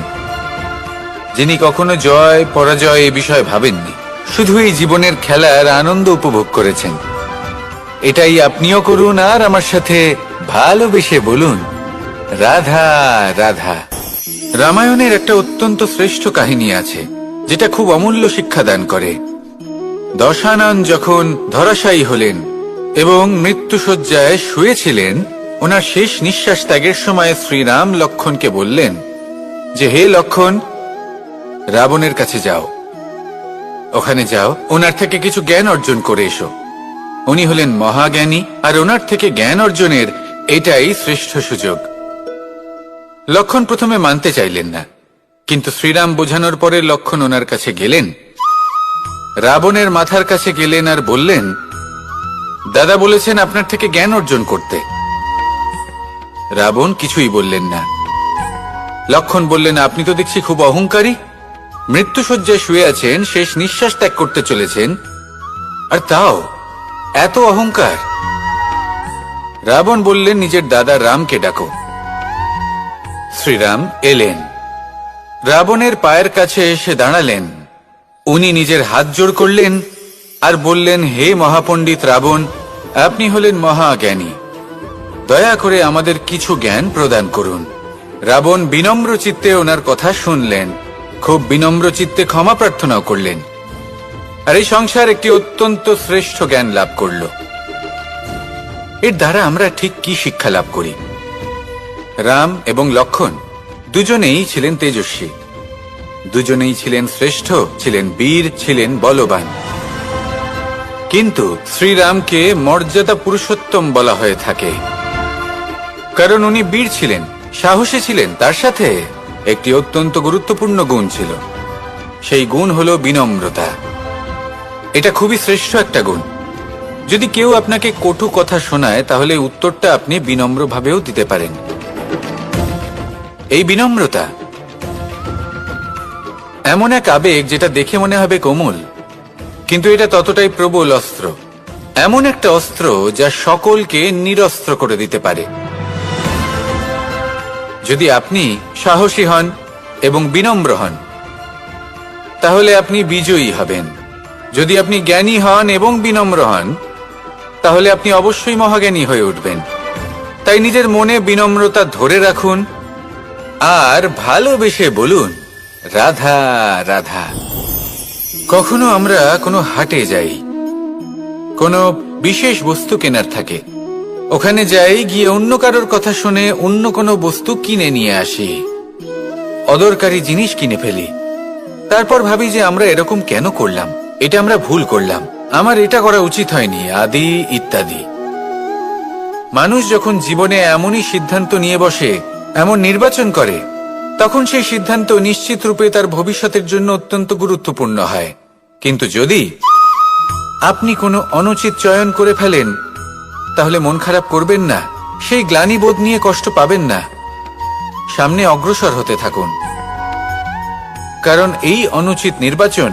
যিনি কখনো জয় পরাজয় এ বিষয়ে ভাবেননি, শুধু এই জীবনের খেলার আনন্দ উপভোগ করেছেন। এটাই আপনিও করুন আর আমার সাথে ভালোবেসে বলুন, রাধা রাধা। রামায়ণের একটা অত্যন্ত শ্রেষ্ঠ কাহিনী আছে যেটা খুব অমূল্য শিক্ষা দান করে। দশানন যখন ধরাশায়ী হলেন এবং মৃত্যুশয্যায় শুয়েছিলেন, ওনার শেষ নিঃশ্বাস ত্যাগের সময় শ্রীরাম লক্ষ্মণকে বললেন যে, হে লক্ষ্মণ, রাবণের কাছে যাও, ওখানে যাও, ওনার থেকে কিছু জ্ঞান অর্জন করে এসো। উনি হলেন মহাজ্ঞানী, আর ওনার থেকে জ্ঞান অর্জনের এটাই শ্রেষ্ঠ সুযোগ। লক্ষ্মণ প্রথমে মানতে চাইলেন না, কিন্তু শ্রীরাম বোঝানোর পরে লক্ষ্মণ ওনার কাছে গেলেন, রাবণের মাথার কাছে গেলেন আর বললেন, দাদা বলেছেন আপনার থেকে জ্ঞান অর্জন করতে। রাবণ কিছুই বললেন না। লক্ষ্মণ বললেন, আপনি তো দেখছি খুব অহংকারী, মৃত্যুশয্যায় শুয়ে আছেন, শেষ নিঃশ্বাস ত্যাগ করতে চলেছেন, আর তাও এত অহংকার। রাবণ বললেন, নিজের দাদা রামকে ডাকো। শ্রীরাম এলেন, রাবণের পায়ের কাছে এসে দাঁড়ালেন। উনি নিজের হাত জোড় করলেন আর বললেন, হে মহাপণ্ডিত রাবণ, আপনি হলেন মহাজ্ঞানী, দয়া করে আমাদের কিছু জ্ঞান প্রদান করুন। রাবণ বিনম্র চিত্তে ওনার কথা শুনলেন, খুব বিনম্র চিত্তে ক্ষমা প্রার্থনাও করলেন, আর এই সংসার একটি অত্যন্ত শ্রেষ্ঠ জ্ঞান লাভ করল। এর দ্বারা আমরা ঠিক কি শিক্ষা লাভ করি? রাম এবং লক্ষ্মণ দুজনেই ছিলেন তেজস্বী, দুজনেই ছিলেন শ্রেষ্ঠ, ছিলেন বীর, ছিলেন বলবান। কিন্তু শ্রীরামকে মর্যাদা পুরুষোত্তম বলা হয়ে থাকে, কারণ উনি বীর ছিলেন, সাহসী ছিলেন, তার সাথে একটি অত্যন্ত গুরুত্বপূর্ণ গুণ ছিল। সেই গুণ হল বিনম্রতা। এটা খুবই শ্রেষ্ঠ একটা গুণ। যদি কেউ আপনাকে কটু কথা শোনায়, তাহলে উত্তরটা আপনি বিনম্রভাবেও দিতে পারেন। এই বিনম্রতা এমন এক আবেগ যেটা দেখে মনে হবে কোমল, কিন্তু এটা ততটাই প্রবল অস্ত্র। এমন একটা অস্ত্র যা সকলকে নিরস্ত্র করে দিতে পারে। যদি আপনি সাহসী হন এবং বিনম্র হন, তাহলে আপনি বিজয়ী হবেন। যদি আপনি জ্ঞানী হন এবং বিনম্র হন, তাহলে আপনি অবশ্যই মহাজ্ঞানী হয়ে উঠবেন। তাই নিজের মনে বিনম্রতা ধরে রাখুন আর ভালোবেসে বলুন, রাধা রাধা। কখনো আমরা কোনো হাটে যাই, কোনো বিশেষ বস্তু কেনার থাকে, ওখানে যাই, গিয়ে অন্য কারোর কথা শুনে অন্য কোনো বস্তু কিনে নিয়ে আসি, অদরকারি জিনিস কিনে ফেলি। তারপর ভাবি যে আমরা এরকম কেন করলাম, এটা আমরা ভুল করলাম, আমার এটা করা উচিত হয়নি, আদি ইত্যাদি। মানুষ যখন জীবনে এমনই সিদ্ধান্ত নিয়ে বসে, এমন নির্বাচন করে, তখন সেই সিদ্ধান্ত নিশ্চিত রূপে তার ভবিষ্যতের জন্য অত্যন্ত গুরুত্বপূর্ণ হয়। কিন্তু যদি আপনি কোনো অনুচিত চয়ন করে ফেলেন, তাহলে মন খারাপ করবেন না, সেই গ্লানিবোধ নিয়ে কষ্ট পাবেন না, সামনে অগ্রসর হতে থাকুন। কারণ এই অনুচিত নির্বাচন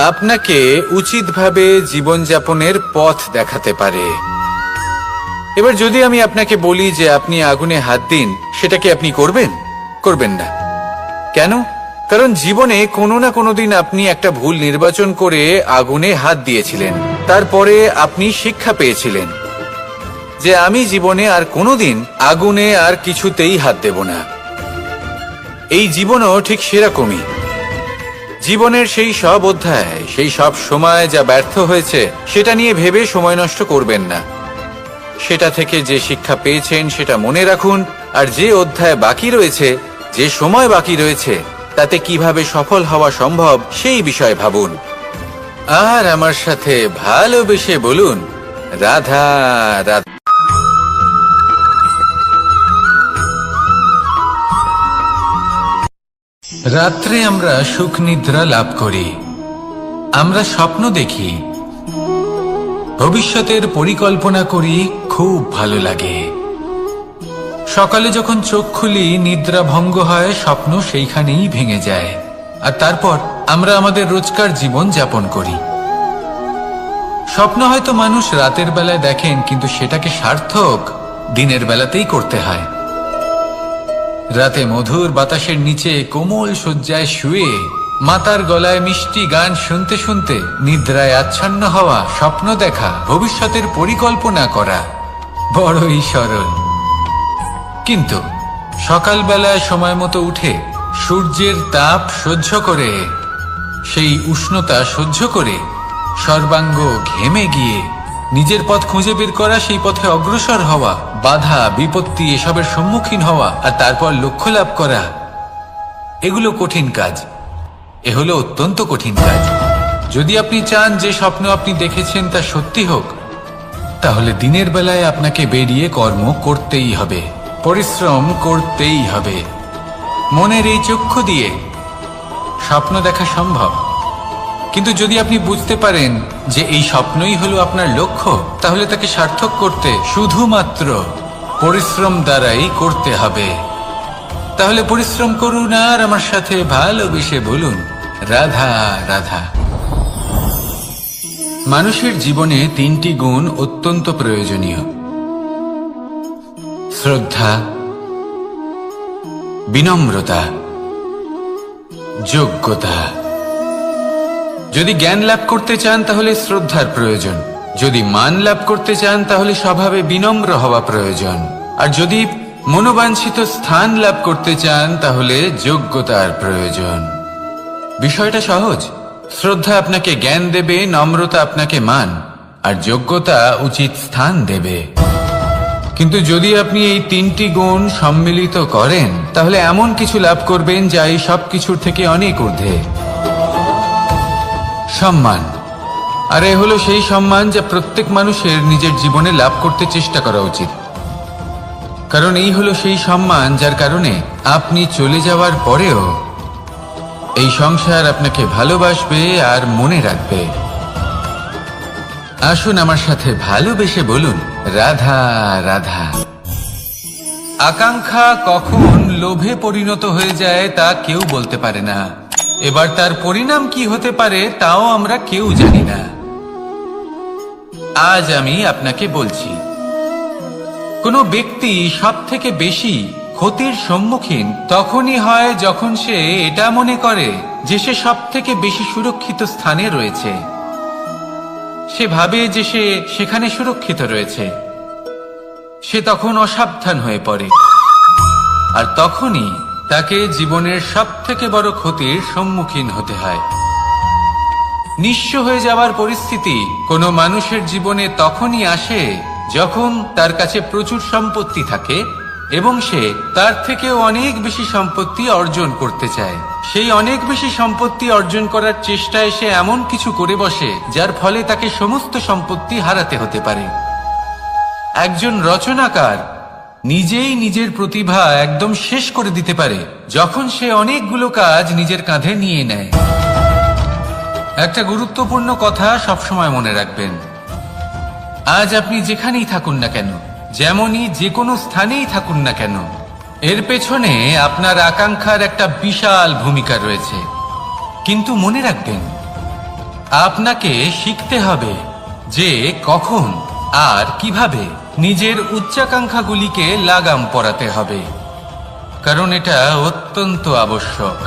আপনাকে উচিতভাবে জীবনযাপনের পথ দেখাতে পারে। এবার যদি আমি আপনাকে বলি যে আপনি আগুনে হাত দিন, সেটা কি আপনি করবেন? করবেন না। কেন? কারণ জীবনে কোনো না কোনো দিন আপনি একটা ভুল নির্বাচন করে আগুনে হাত দিয়েছিলেন, তারপরে আপনি শিক্ষা পেয়েছিলেন যে আমি জীবনে আর কোনোদিন আগুনে আর কিছুতেই হাত দেব না। এই জীবনও ঠিক সেরকমই। জীবনের সেই সব অধ্যায়, সেই সব সময় যা ব্যর্থ হয়েছে, সেটা নিয়ে ভেবে সময় নষ্ট করবেন না। সেটা থেকে যে শিক্ষা পেয়েছেন সেটা মনে রাখুন, আর যে অধ্যায় বাকি রয়েছে, যে সময় বাকি রয়েছে, তাতে কিভাবে সফল হওয়া সম্ভব সেই বিষয়ে ভাবুন। আর আমার সাথে ভালোবেসে বলুন, রাধা রাধা। রাত্রে আমরা সুখ নিদ্রা লাভ করি, আমরা স্বপ্ন দেখি, ভবিষ্যতের পরিকল্পনা করি, খুব ভালো লাগে। সকালে যখন চোখ খুলি, নিদ্রা ভঙ্গ হয়, স্বপ্ন সেইখানেই ভেঙে যায়, আর তারপর আমরা আমাদের রোজকার জীবন যাপন করি। স্বপ্ন হয়তো মানুষ রাতের বেলায় দেখেন, কিন্তু সেটাকে সার্থক দিনের বেলাতেই করতে হয়। রাতে মধুর বাতাসের নিচে কোমল শয্যায় শুয়ে মাতার গলায় মিষ্টি গান শুনতে শুনতে নিদ্রায় আচ্ছন্ন হওয়া, স্বপ্ন দেখা, ভবিষ্যতের পরিকল্পনা করা বড়ই সরল। কিন্তু সকালবেলায় সময় মতো উঠে সূর্যের তাপ সহ্য করে, সেই উষ্ণতা সহ্য করে সর্বাঙ্গ ঘেমে গিয়ে নিজের পথ খুঁজে বের করা, সেই পথে অগ্রসর হওয়া, বাধা বিপত্তি এসবের সম্মুখীন হওয়া, আর তারপর লক্ষ্য লাভ করা, এগুলো কঠিন কাজ। এ হলো অত্যন্ত কঠিন কাজ। যদি আপনি চান যে স্বপ্ন আপনি দেখেছেন তা সত্যি হোক, তাহলে দিনের বেলায় আপনাকে বেরিয়ে কর্ম করতেই হবে, পরিশ্রম করতেই হবে। মনের এই চক্ষু দিয়ে স্বপ্ন দেখা সম্ভব। কিন্তু যদি আপনি বুঝতে পারেন যে এই স্বপ্নই হলো আপনার লক্ষ্য, তাহলে তাকে সার্থক করতে শুধুমাত্র পরিশ্রম দ্বারাই করতে হবে। তাহলে পরিশ্রম করুন আর আমার সাথে ভালোবেসে বলুন, রাধা রাধা। মানুষের জীবনে তিনটি গুণ অত্যন্ত প্রয়োজনীয়: শ্রদ্ধা, বিনম্রতা, যোগ্যতা। যদি জ্ঞান লাভ করতে চান তাহলে শ্রদ্ধার প্রয়োজন, যদি মান লাভ করতে চান তাহলে স্বভাবে বিনম্র হওয়া প্রয়োজন, আর যদি মনোবাঞ্ছিত স্থান লাভ করতে চান তাহলে যোগ্যতার প্রয়োজন। বিষয়টা সহজ। শ্রদ্ধা আপনাকে জ্ঞান দেবে, নম্রতা আপনাকে মান, আর যোগ্যতা উচিত স্থান দেবে। কিন্তু যদি আপনি এই তিনটি গুণ সম্মিলিত করেন, তাহলে এমন কিছু লাভ করবেন যা এই সব কিছুর থেকে অনেক ঊর্ধ্বে। সম্মান। আর এ হলো সেই সম্মান যা প্রত্যেক মানুষের নিজের জীবনে লাভ করতে চেষ্টা করা উচিত। কারণ এই হলো সেই সম্মান যার কারণে আপনি চলে যাওয়ার পরেও এই সংসার আপনাকে ভালোবাসবে আর মনে রাখবে। আসুন আমার সাথে ভালোবেসে বলুন, রাধা রাধা। আকাঙ্ক্ষা কখন লোভে পরিণত হয়ে যায় তা কেউ বলতে পারে না। এবার তার পরিণাম কি হতে পারে তাও আমরা কেউ জানি না। আজ আমি আপনাকে বলছি, কোনো ব্যক্তি সব থেকে বেশি ক্ষতির সম্মুখীন তখনই হয় যখন সে এটা মনে করে যে সে সব থেকে বেশি সুরক্ষিত স্থানে রয়েছে। সে ভাবে যে সে সেখানে সুরক্ষিত রয়েছে। সে তখন অসাবধান হয়ে পড়ে। আর তখনই তাকে জীবনের সবথেকে বড় ক্ষতির সম্মুখীন হতে হয়। নিঃস্ব হয়ে যাওয়ার পরিস্থিতি কোনো মানুষের জীবনে তখনই আসে যখন তার কাছে প্রচুর সম্পত্তি থাকে এবং সে তার থেকেও অনেক বেশি সম্পত্তি অর্জন করতে চায়। সেই অনেক বেশি সম্পত্তি অর্জন করার চেষ্টায় সে এমন কিছু করে বসে যার ফলে তাকে সমস্ত সম্পত্তি হারাতে হতে পারে। একজন রচনাকার নিজেই নিজের প্রতিভা একদম শেষ করে দিতে পারে যখন সে অনেকগুলো কাজ নিজের কাঁধে নিয়ে নেয়। একটা গুরুত্বপূর্ণ কথা সবসময় মনে রাখবেন, আজ আপনি যেখানেই থাকুন না কেন, যেমনই যে কোনো স্থানেই থাকুন না কেন, এর পেছনে আপনার আকাঙ্ক্ষার একটা বিশাল ভূমিকা রয়েছে। কিন্তু মনে রাখবেন, আপনাকে শিখতে হবে যে কখন আর কিভাবে নিজের উচ্চাকাঙ্ক্ষাগুলিকে লাগাম পরাতে হবে, কারণ এটা অত্যন্ত আবশ্যক।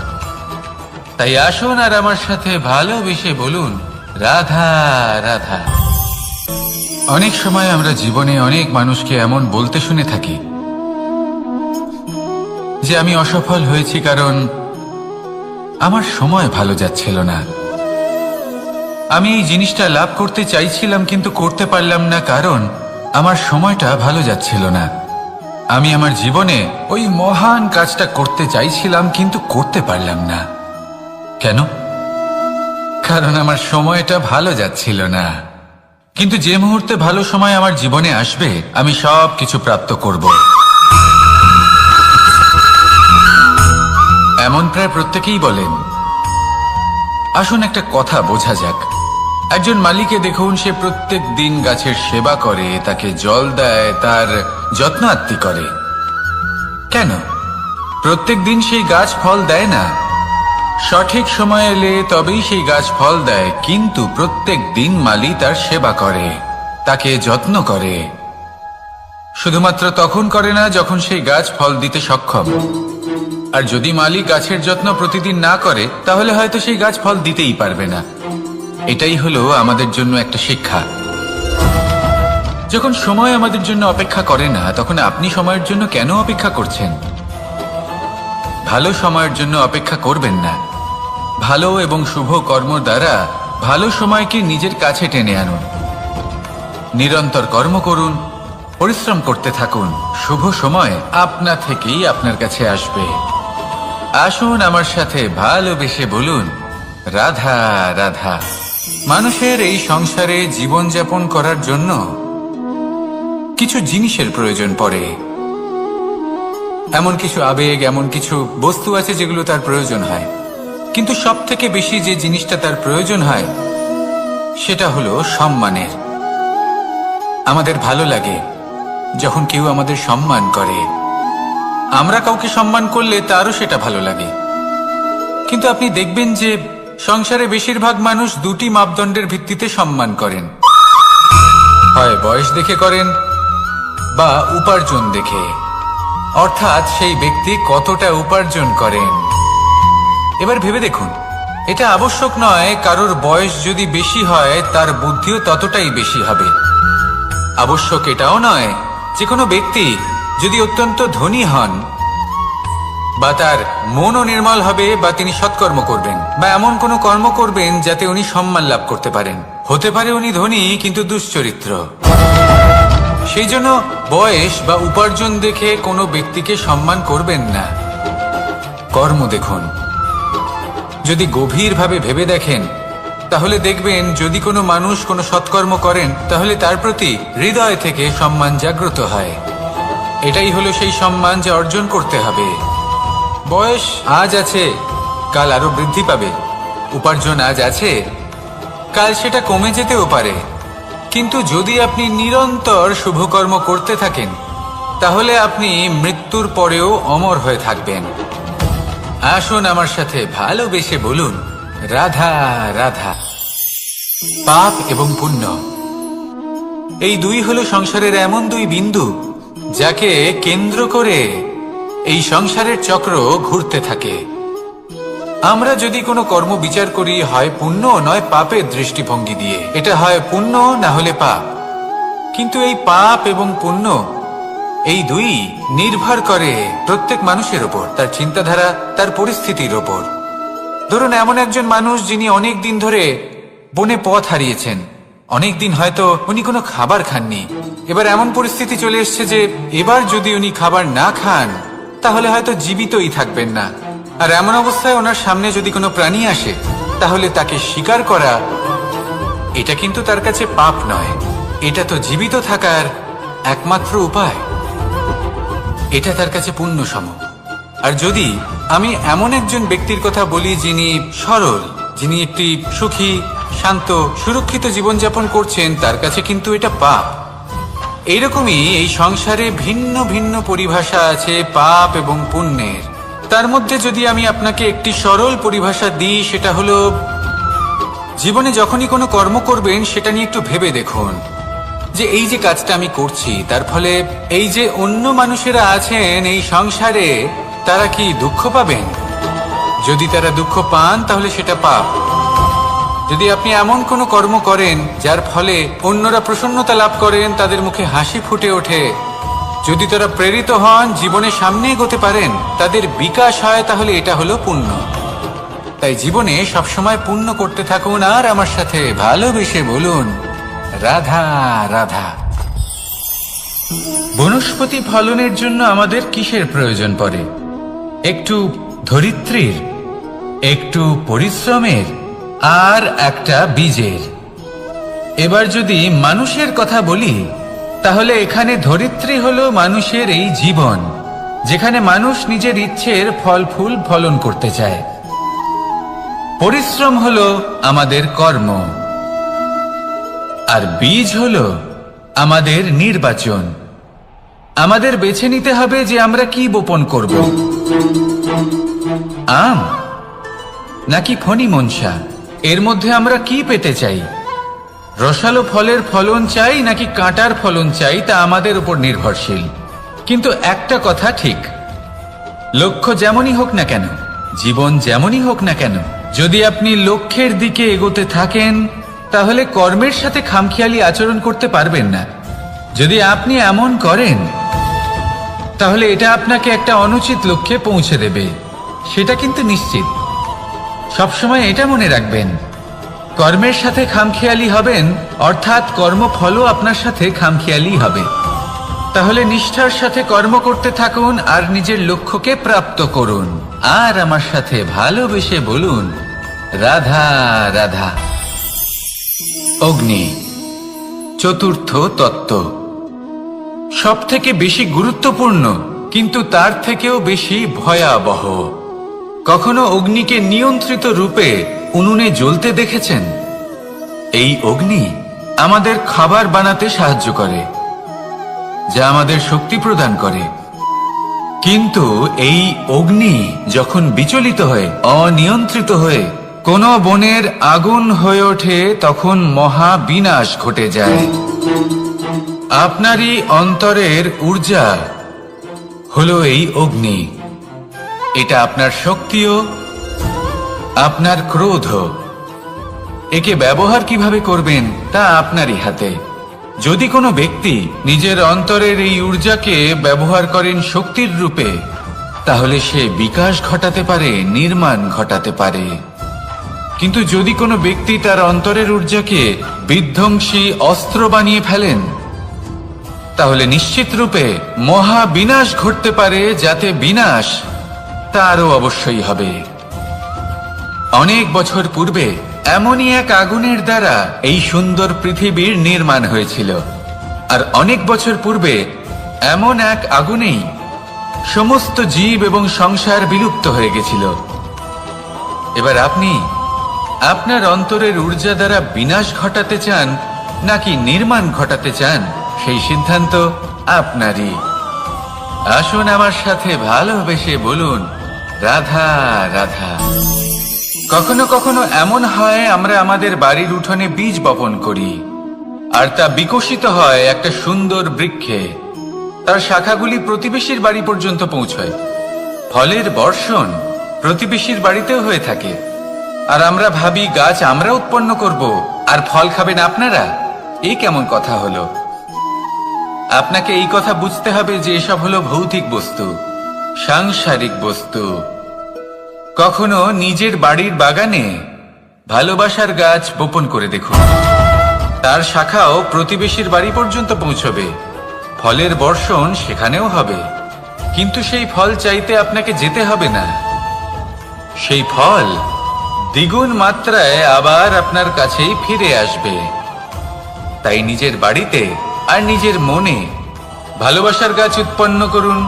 তাই আসুন আর আমার সাথে ভালোবেসে বলুন, রাধা রাধা। অনেক সময় আমরা জীবনে অনেক মানুষকে এমন বলতে শুনে থাকি যে আমি অসফল হয়েছি কারণ আমার সময় ভালো যাচ্ছিল না। আমি এই জিনিসটা লাভ করতে চাইছিলাম কিন্তু করতে পারলাম না কারণ আমার সময়টা ভালো যাচ্ছিল না। আমি আমার জীবনে ওই মহান কাজটা করতে চাইছিলাম কিন্তু করতে পারলাম না। কেন? কারণ আমার সময়টা ভালো যাচ্ছিল না। কিন্তু যে মুহূর্তে ভালো সময় আমার জীবনে আসবে, আমি সব কিছু প্রাপ্ত করব। এমন প্রায় প্রত্যেকেই বলেন। আসুন একটা কথা বোঝা যাক। একজন মালিকে দেখুন, সে প্রত্যেক দিন গাছের সেবা করে, তাকে জল দেয়, তার যত্ন আত্তি করে। কেন? প্রত্যেক দিন সেই গাছ ফল দেয় না। সঠিক সময় এলে তবেই সেই গাছ ফল দেয়, কিন্তু প্রত্যেক দিন মালি তার সেবা করে, তাকে যত্ন করে। শুধুমাত্র তখন করে না যখন সেই গাছ ফল দিতে সক্ষম। আর যদি মালি গাছের যত্ন প্রতিদিন না করে, তাহলে হয়তো সেই গাছ ফল দিতেই পারবে না। এটাই হলো আমাদের জন্য একটা শিক্ষা। যখন সময় আমাদের জন্য অপেক্ষা করে না, তখন আপনি সময়ের জন্য কেন অপেক্ষা করছেন? ভালো সময়ের জন্য অপেক্ষা করবেন না। ভালো এবং শুভ কর্ম দ্বারা ভালো সময়কে নিজের কাছে টেনে আনুন। নিরন্তর কর্ম করুন, পরিশ্রম করতে থাকুন। শুভ সময় আপনা থেকেই আপনার কাছে আসবে। আসুন আমার সাথে ভালোবেসে বলুন, রাধা রাধা। মানুষের এই সংসারে জীবনযাপন করার জন্য কিছু জিনিসের প্রয়োজন পড়ে। এমন কিছু আবেগ, এমন কিছু বস্তু আছে যেগুলো তার প্রয়োজন হয়। কিন্তু সব থেকে বেশি যে জিনিসটা তার প্রয়োজন হয় সেটা হলো সম্মানের। আমাদের ভালো লাগে যখন কেউ আমাদের সম্মান করে। আমরা কাউকে সম্মান করলে তারও সেটা ভালো লাগে। কিন্তু আপনি দেখবেন যে সংসারে বেশিরভাগ মানুষ দুটি মাপদণ্ডের ভিত্তিতে সম্মান করেন। হয় বয়স দেখে করেন বা উপার্জন দেখে, অর্থাৎ সেই ব্যক্তি কতটা উপার্জন করেন। এবার ভেবে দেখুন, এটা আবশ্যক নয় কারোর বয়স যদি বেশি হয় তার বুদ্ধিও ততটাই বেশি হবে। আবশ্যক এটাও নয় যে কোনো ব্যক্তি যদি অত্যন্ত ধনী হন বা তার মনও নির্মল হবে বা তিনি সৎকর্ম করবেন বা এমন কোনো কর্ম করবেন যাতে উনি সম্মান লাভ করতে পারেন। হতে পারে উনি ধনী কিন্তু দুশ্চরিত্র। সেই জন্য বয়স বা উপার্জন দেখে কোনো ব্যক্তিকে সম্মান করবেন না। কর্ম দেখুন। যদি গভীরভাবে ভেবে দেখেন তাহলে দেখবেন যদি কোনো মানুষ কোনো সৎকর্ম করেন তাহলে তার প্রতি হৃদয় থেকে সম্মান জাগ্রত হয়। এটাই হলো সেই সম্মান যা অর্জন করতে হবে। বয়স আজ আছে, কাল আরো বৃদ্ধি পাবে। উপার্জন আজ আছে, কাল সেটা কমে যেতেও পারে। কিন্তু যদি আপনি নিরন্তর শুভকর্ম করতে থাকেন তাহলে আপনি মৃত্যুর পরেও অমর হয়ে থাকবেন। আসুন আমার সাথে ভালোবেসে বলুন, রাধা রাধা। পাপ এবং পুণ্য, এই দুই হলো সংসারের এমন দুই বিন্দু যাকে কেন্দ্র করে এই সংসারের চক্র ঘুরতে থাকে। আমরা যদি কোনো কর্ম বিচার করি, হয় পুণ্য নয় পাপের দৃষ্টিভঙ্গি দিয়ে, এটা হয় পুণ্য না হলে পাপ। কিন্তু এই পাপ এবং পুণ্য এই দুই নির্ভর করে প্রত্যেক মানুষের ওপর, তার চিন্তাধারা, তার পরিস্থিতির ওপর। ধরুন এমন একজন মানুষ যিনি অনেক দিন ধরে বনে পথ হারিয়েছেন, অনেক দিন হয়তো উনি কোনো খাবার খাননি। এবার এমন পরিস্থিতি চলে এসছে যে এবার যদি উনি খাবার না খান তাহলে হয়তো জীবিতই থাকবেন না। আর এমন অবস্থায় ওনার সামনে যদি কোনো প্রাণী আসে তাহলে তাকে শিকার করা, এটা কিন্তু তার কাছে পাপ নয়, এটা তো জীবিত থাকার একমাত্র উপায়। এটা তার কাছে পুণ্য সম। আর যদি আমি এমন একজন ব্যক্তির কথা বলি যিনি সরল, যিনি একটি সুখী, শান্ত, সুরক্ষিত জীবনযাপন করছেন, তার কাছে কিন্তু এটা পাপ। এইরকমই এই সংসারে ভিন্ন ভিন্ন পরিভাষা আছে পাপ এবং পুণ্যের। তার মধ্যে যদি আমি আপনাকে একটি সরল পরিভাষা দিই, সেটা হলো জীবনে যখনই কোনো কর্ম করবেন সেটা নিয়ে একটু ভেবে দেখুন যে এই যে কাজটা আমি করছি তার ফলে এই যে অন্য মানুষেরা আছেন এই সংসারে, তারা কি দুঃখ পাবেন? যদি তারা দুঃখ পান তাহলে সেটা পাপ। যদি আপনি এমন কোনো কর্ম করেন যার ফলে অন্যরা প্রসন্নতা লাভ করেন, তাদের মুখে হাসি ফুটে ওঠে, যদি তারা প্রেরিত হন, জীবনে সামনে এগোতে পারেন, তাদের বিকাশ হয়, তাহলে এটা হলো পুণ্য। তাই জীবনে সবসময় পুণ্য করতে থাকুন আর আমার সাথে ভালোবেসে বলুন রাধা রাধা। বনস্পতি ফলনের জন্য আমাদের কিসের প্রয়োজন পড়ে? একটু ধরিত্রীর, একটু পরিশ্রমের, আর একটা বীজের। এবার যদি মানুষের কথা বলি তাহলে এখানে ধরিত্রী হলো মানুষের এই জীবন, যেখানে মানুষ নিজের ইচ্ছের ফল ফুল ফলন করতে চায়। পরিশ্রম হলো আমাদের কর্ম, আর বীজ হলো আমাদের নির্বাচন। আমাদের বেছে নিতে হবে যে আমরা কি বপন করব, আম নাকি ফণি মনসা। এর মধ্যে আমরা কি পেতে চাই? রসালো ফলের ফলন চাই নাকি কাঁটার ফলন চাই, তা আমাদের উপর নির্ভরশীল। কিন্তু একটা কথা ঠিক, লক্ষ্য যেমনই হোক না কেন, জীবন যেমনই হোক না কেন, যদি আপনি লক্ষ্যের দিকে এগোতে থাকেন তাহলে কর্মের সাথে খামখেয়ালি আচরণ করতে পারবেন না। যদি আপনি এমন করেন তাহলে এটা আপনাকে একটা অনুচিত লক্ষ্যে পৌঁছে দেবে, সেটা কিন্তু নিশ্চিত। সবসময় এটা মনে রাখবেন, কর্মের সাথে খামখেয়ালি হবেন অর্থাৎ কর্মফলও আপনার সাথে খামখেয়ালি হবে। তাহলে নিষ্ঠার সাথে কর্ম করতে থাকুন আর নিজের লক্ষ্যকে প্রাপ্ত করুন। আর আমার সাথে ভালোবেসে বলুন রাধা রাধা। অগ্নি চতুর্থ তত্ত্ব, সব থেকে বেশি গুরুত্বপূর্ণ কিন্তু তার থেকেও বেশি ভয়াবহ। কখনো অগ্নিকে নিয়ন্ত্রিত রূপে উনুনে জ্বলতে দেখেছেন? এই অগ্নি আমাদের খাবার বানাতে সাহায্য করে, যা আমাদের শক্তি প্রদান করে। কিন্তু এই অগ্নি যখন বিচলিত হয়ে, অনিয়ন্ত্রিত হয়ে কোনো বনের আগুন হয়ে ওঠে, তখন মহা বিনাশ ঘটে যায়। আপনারই অন্তরের ঊর্জা হলো এই অগ্নি। এটা আপনার শক্তিও, আপনার ক্রোধ। একে ব্যবহার কিভাবে করবেন তা আপনারই হাতে। যদি কোনো ব্যক্তি নিজের অন্তরের এই ঊর্জাকে ব্যবহার করেন শক্তির রূপে, তাহলে সে বিকাশ ঘটাতে পারে, নির্মাণ ঘটাতে পারে। কিন্তু যদি কোনো ব্যক্তি তার অন্তরের ঊর্জাকে বিধ্বংসী অস্ত্র বানিয়ে ফেলেন, তাহলে নিশ্চিত রূপে মহা বিনাশ ঘটতে পারে, যাতে বিনাশ তারও অবশ্যই হবে। অনেক বছর পূর্বে এমনই এক আগুনের দ্বারা এই সুন্দর পৃথিবীর নির্মাণ হয়েছিল। আর অনেক বছর পূর্বে এমন এক আগুনেই সমস্ত জীব এবং সংসার বিলুপ্ত হয়ে গেছিল। এবার আপনি আপনার অন্তরের ঊর্জা দ্বারা বিনাশ ঘটাতে চান নাকি নির্মাণ ঘটাতে চান, সেই সিদ্ধান্ত আপনারই। আসুন আমার সাথে ভালোবেসে বলুন রাধা রাধা। কখনো কখনো এমন হয় আমরা আমাদের বাড়ির উঠোনে বীজ বপন করি, আর তা বিকশিত হয় একটা সুন্দর বৃক্ষে। তার শাখাগুলি প্রতিবেশীর বাড়ি পর্যন্ত পৌঁছয়। ফলের বর্ষণ প্রতিবেশীর বাড়িতেও হয়ে থাকে। আর আমরা ভাবি গাছ আমরা উৎপন্ন করব আর ফল খাবেন আপনারা। এই কেমন কথা হলো? আপনাকে এই কথা বুঝতে হবে যে এসব হলো ভৌতিক বস্তু, সাংসারিক বস্তু। কখনো নিজের বাড়ির বাগানে ভালোবাসার গাছ বপন করে দেখুন, তার শাখাও প্রতিবেশীর বাড়ি পর্যন্ত পৌঁছবে, ফলের বর্ষণ সেখানেও হবে, কিন্তু সেই ফল চাইতে আপনাকে যেতে হবে না। সেই ফল দ্বিগুণ মাত্রায় আবার আপনার কাছেই ফিরে আসবে। তাই নিজের বাড়িতে আর নিজের মনে ভালোবাসার গাছ উৎপন্ন করুন।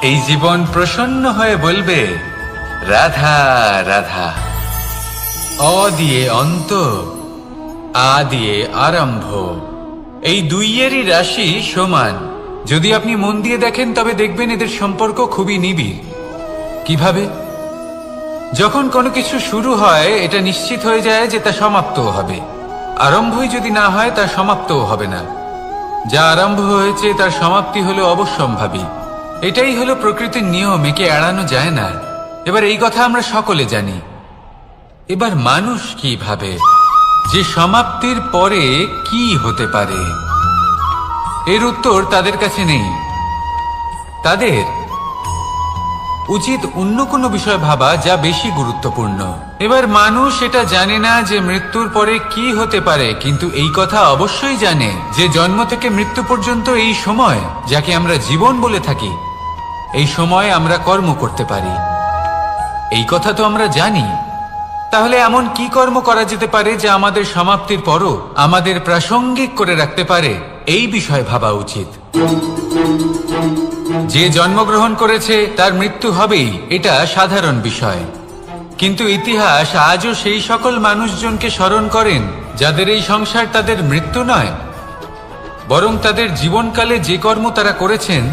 এই জীবন প্রসন্ন হয়ে বলবে, রাধা রাধা। অ দিয়ে অন্ত, আ দিয়ে আরম্ভ, এই দুইয়েরই রাশি সমান। যদি আপনি মন দিয়ে দেখেন তবে দেখবেন এদের সম্পর্ক খুবই নিবিড়। কিভাবে? যখন কোনো কিছু শুরু হয় এটা নিশ্চিত হয়ে যায় যে তা সমাপ্তও হবে। আরম্ভই যদি না হয় তা সমাপ্তও হবে না। যা আরম্ভ হয়েছে তার সমাপ্তি হলো অবশ্যম্ভাবী। এটাই হলো প্রকৃতির নিয়ম, একে এড়ানো যায় না। এবার এই কথা আমরা সকলে জানি। এবার মানুষ কি ভাবে যে সমাপ্তির পরে কি হতে পারে, এর উত্তর তাদের কাছে নেই। তাদের উচিত অন্য কোনো বিষয় ভাবা যা বেশি গুরুত্বপূর্ণ। এবার মানুষ এটা জানে না যে মৃত্যুর পরে কি হতে পারে, কিন্তু এই কথা অবশ্যই জানে যে জন্ম থেকে মৃত্যু পর্যন্ত এই সময়, যাকে আমরা জীবন বলে থাকি, এই সময় আমরা কর্ম করতে পারি। এই কথা তো আমরা জানি। তাহলে এমন কি কর্ম করা যেতে পারে যা আমাদের সমাপ্তির পরও আমাদের প্রাসঙ্গিক করে রাখতে পারে, এই বিষয়ে ভাবা উচিত। যে জন্মগ্রহণ করেছে তার মৃত্যু হবেই, এটা সাধারণ বিষয়। কিন্তু ইতিহাস আজও সেই সকল মানুষজনকে স্মরণ করেন যাদের এই সংসার তাদের মৃত্যু নয়, বরং তাদের জীবনকালে যে কর্ম তারা করেছেন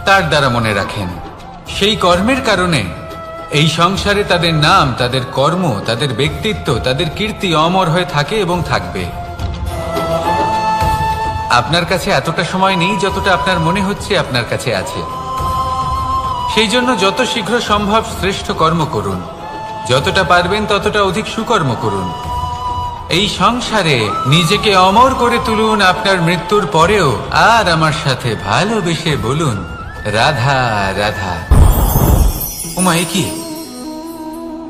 তার দ্বারা মনে রাখেন। সেই কর্মের কারণে এই সংসারে তাদের নাম, তাদের কর্ম, তাদের ব্যক্তিত্ব, তাদের কীর্তি অমর হয়ে থাকে এবং থাকবে। আপনার কাছে এতটা সময় নেই যতটা আপনার মনে হচ্ছে আপনার কাছে আছে। সেই জন্য যত শীঘ্র সম্ভব শ্রেষ্ঠ কর্ম করুন, যতটা পারবেন ততটা অধিক সুকর্ম করুন। এই সংসারে নিজেকে অমর করে তুলুন আপনার মৃত্যুর পরেও। আর আমার সাথে ভালোবেসে বলুন, রাধা রাধা। ওমা, এ কি?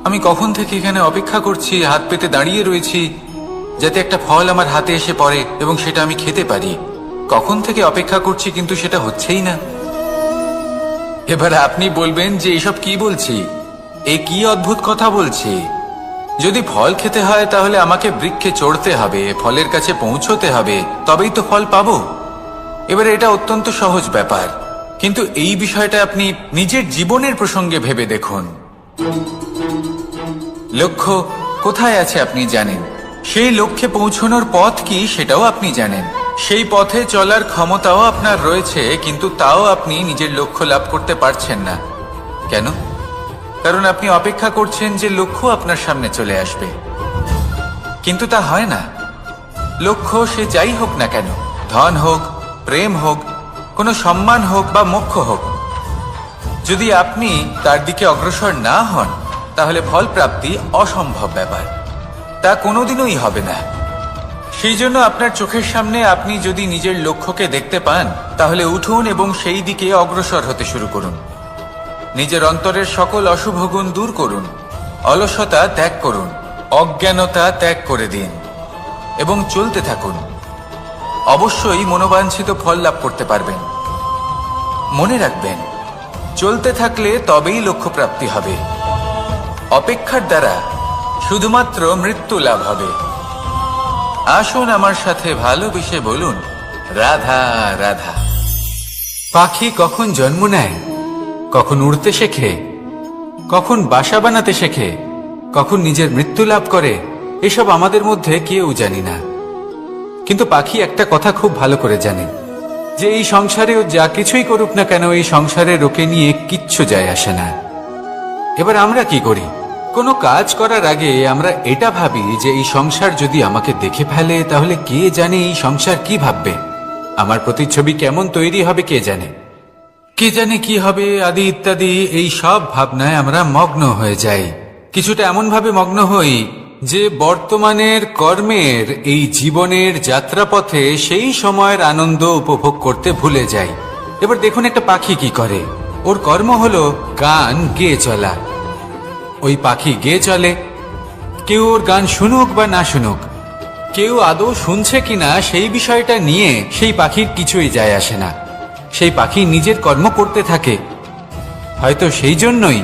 আমি কখন থেকে এখানে অপেক্ষা করছি, হাত পেতে দাঁড়িয়ে রয়েছি যাতে একটা ফল আমার হাতে এসে পড়ে এবং সেটা আমি খেতে পারি। কখন থেকে অপেক্ষা করছি, কিন্তু সেটা হচ্ছেই না। এবার আপনি বলবেন যে এসব কি বলছি, এ কি অদ্ভুত কথা বলছি। যদি ফল খেতে হয় তাহলে আমাকে বৃক্ষে চড়তে হবে, ফলের কাছে পৌঁছতে হবে, তবেই তো ফল পাবো। এবারে এটা অত্যন্ত সহজ ব্যাপার, কিন্তু এই বিষয়টা আপনি নিজের জীবনের প্রসঙ্গে ভেবে দেখুন। লক্ষ্য কোথায় আছে আপনি জানেন, সেই লক্ষ্যে পৌঁছানোর পথ কি সেটাও আপনি জানেন, সেই পথে চলার ক্ষমতাও আপনার রয়েছে, কিন্তু তাও আপনি নিজের লক্ষ্য লাভ করতে পারছেন না। কেন? কারণ আপনি অপেক্ষা করছেন যে লক্ষ্য আপনার সামনে চলে আসবে, কিন্তু তা হয় না। লক্ষ্য সে যাই হোক না কেন, ধন হোক, প্রেম হোক, কোনো সম্মান হোক বা মোক্ষ হোক, যদি আপনি তার দিকে অগ্রসর না হন তাহলে ফল প্রাপ্তি অসম্ভব ব্যাপার, তা কোনোদিনই হবে না। সেই জন্য আপনার চোখের সামনে আপনি যদি নিজের লক্ষ্যকে দেখতে পান তাহলে উঠুন এবং সেই দিকে অগ্রসর হতে শুরু করুন। নিজের অন্তরের সকল অশুভ গুণ দূর করুন, অলসতা ত্যাগ করুন, অজ্ঞানতা ত্যাগ করে দিন এবং চলতে থাকুন। অবশ্যই মনোবাঞ্ছিত ফল লাভ করতে পারবেন। মনে রাখবেন, চলতে থাকলে তবেই লক্ষ্য প্রাপ্তি হবে। অপেক্ষার দ্বারা শুধুমাত্র মৃত্যু লাভ হবে। আসুন আমার সাথে ভালোবেসে বলুন, রাধা রাধা। পাখি কখন জন্ম নেয়, কখন উড়তে শেখে, কখন বাসা বানাতে শেখে, কখন নিজের মৃত্যু লাভ করে, এসব আমাদের মধ্যে কেউ জানি না। কিন্তু পাখি একটা কথা খুব ভালো করে জানে, যে এই সংসারেও যা কিছুই করুক না কেন, এই সংসারের ওকে নিয়ে কিচ্ছু যায় আসে না। এবার আমরা কি করি? কোনো কাজ করার আগে আমরা এটা ভাবি যে এই সংসার যদি আমাকে দেখে ফেলে তাহলে কে জানে এই সংসার কি ভাববে, আমার প্রতিচ্ছবি কেমন তৈরি হবে কে জানে, কে জানে কি হবে আদি ইত্যাদি। এই সব ভাবনায় আমরা মগ্ন হয়ে যাই। কিছুটা এমন ভাবে মগ্ন হই যে বর্তমানের কর্মের এই জীবনের যাত্রাপথে সেই সময়ের আনন্দ উপভোগ করতে ভুলে যায়। এবার দেখুন একটা পাখি কি করে। ওর কর্ম হলো গান গেয়ে চলা। ওই পাখি গেয়ে চলে, কেউ ওর গান শুনুক বা না শুনুক, কেউ আদৌ শুনছে কিনা সেই বিষয়টা নিয়ে সেই পাখির কিছুই যায় আসে না। সেই পাখি নিজের কর্ম করতে থাকে। হয়তো সেই জন্যই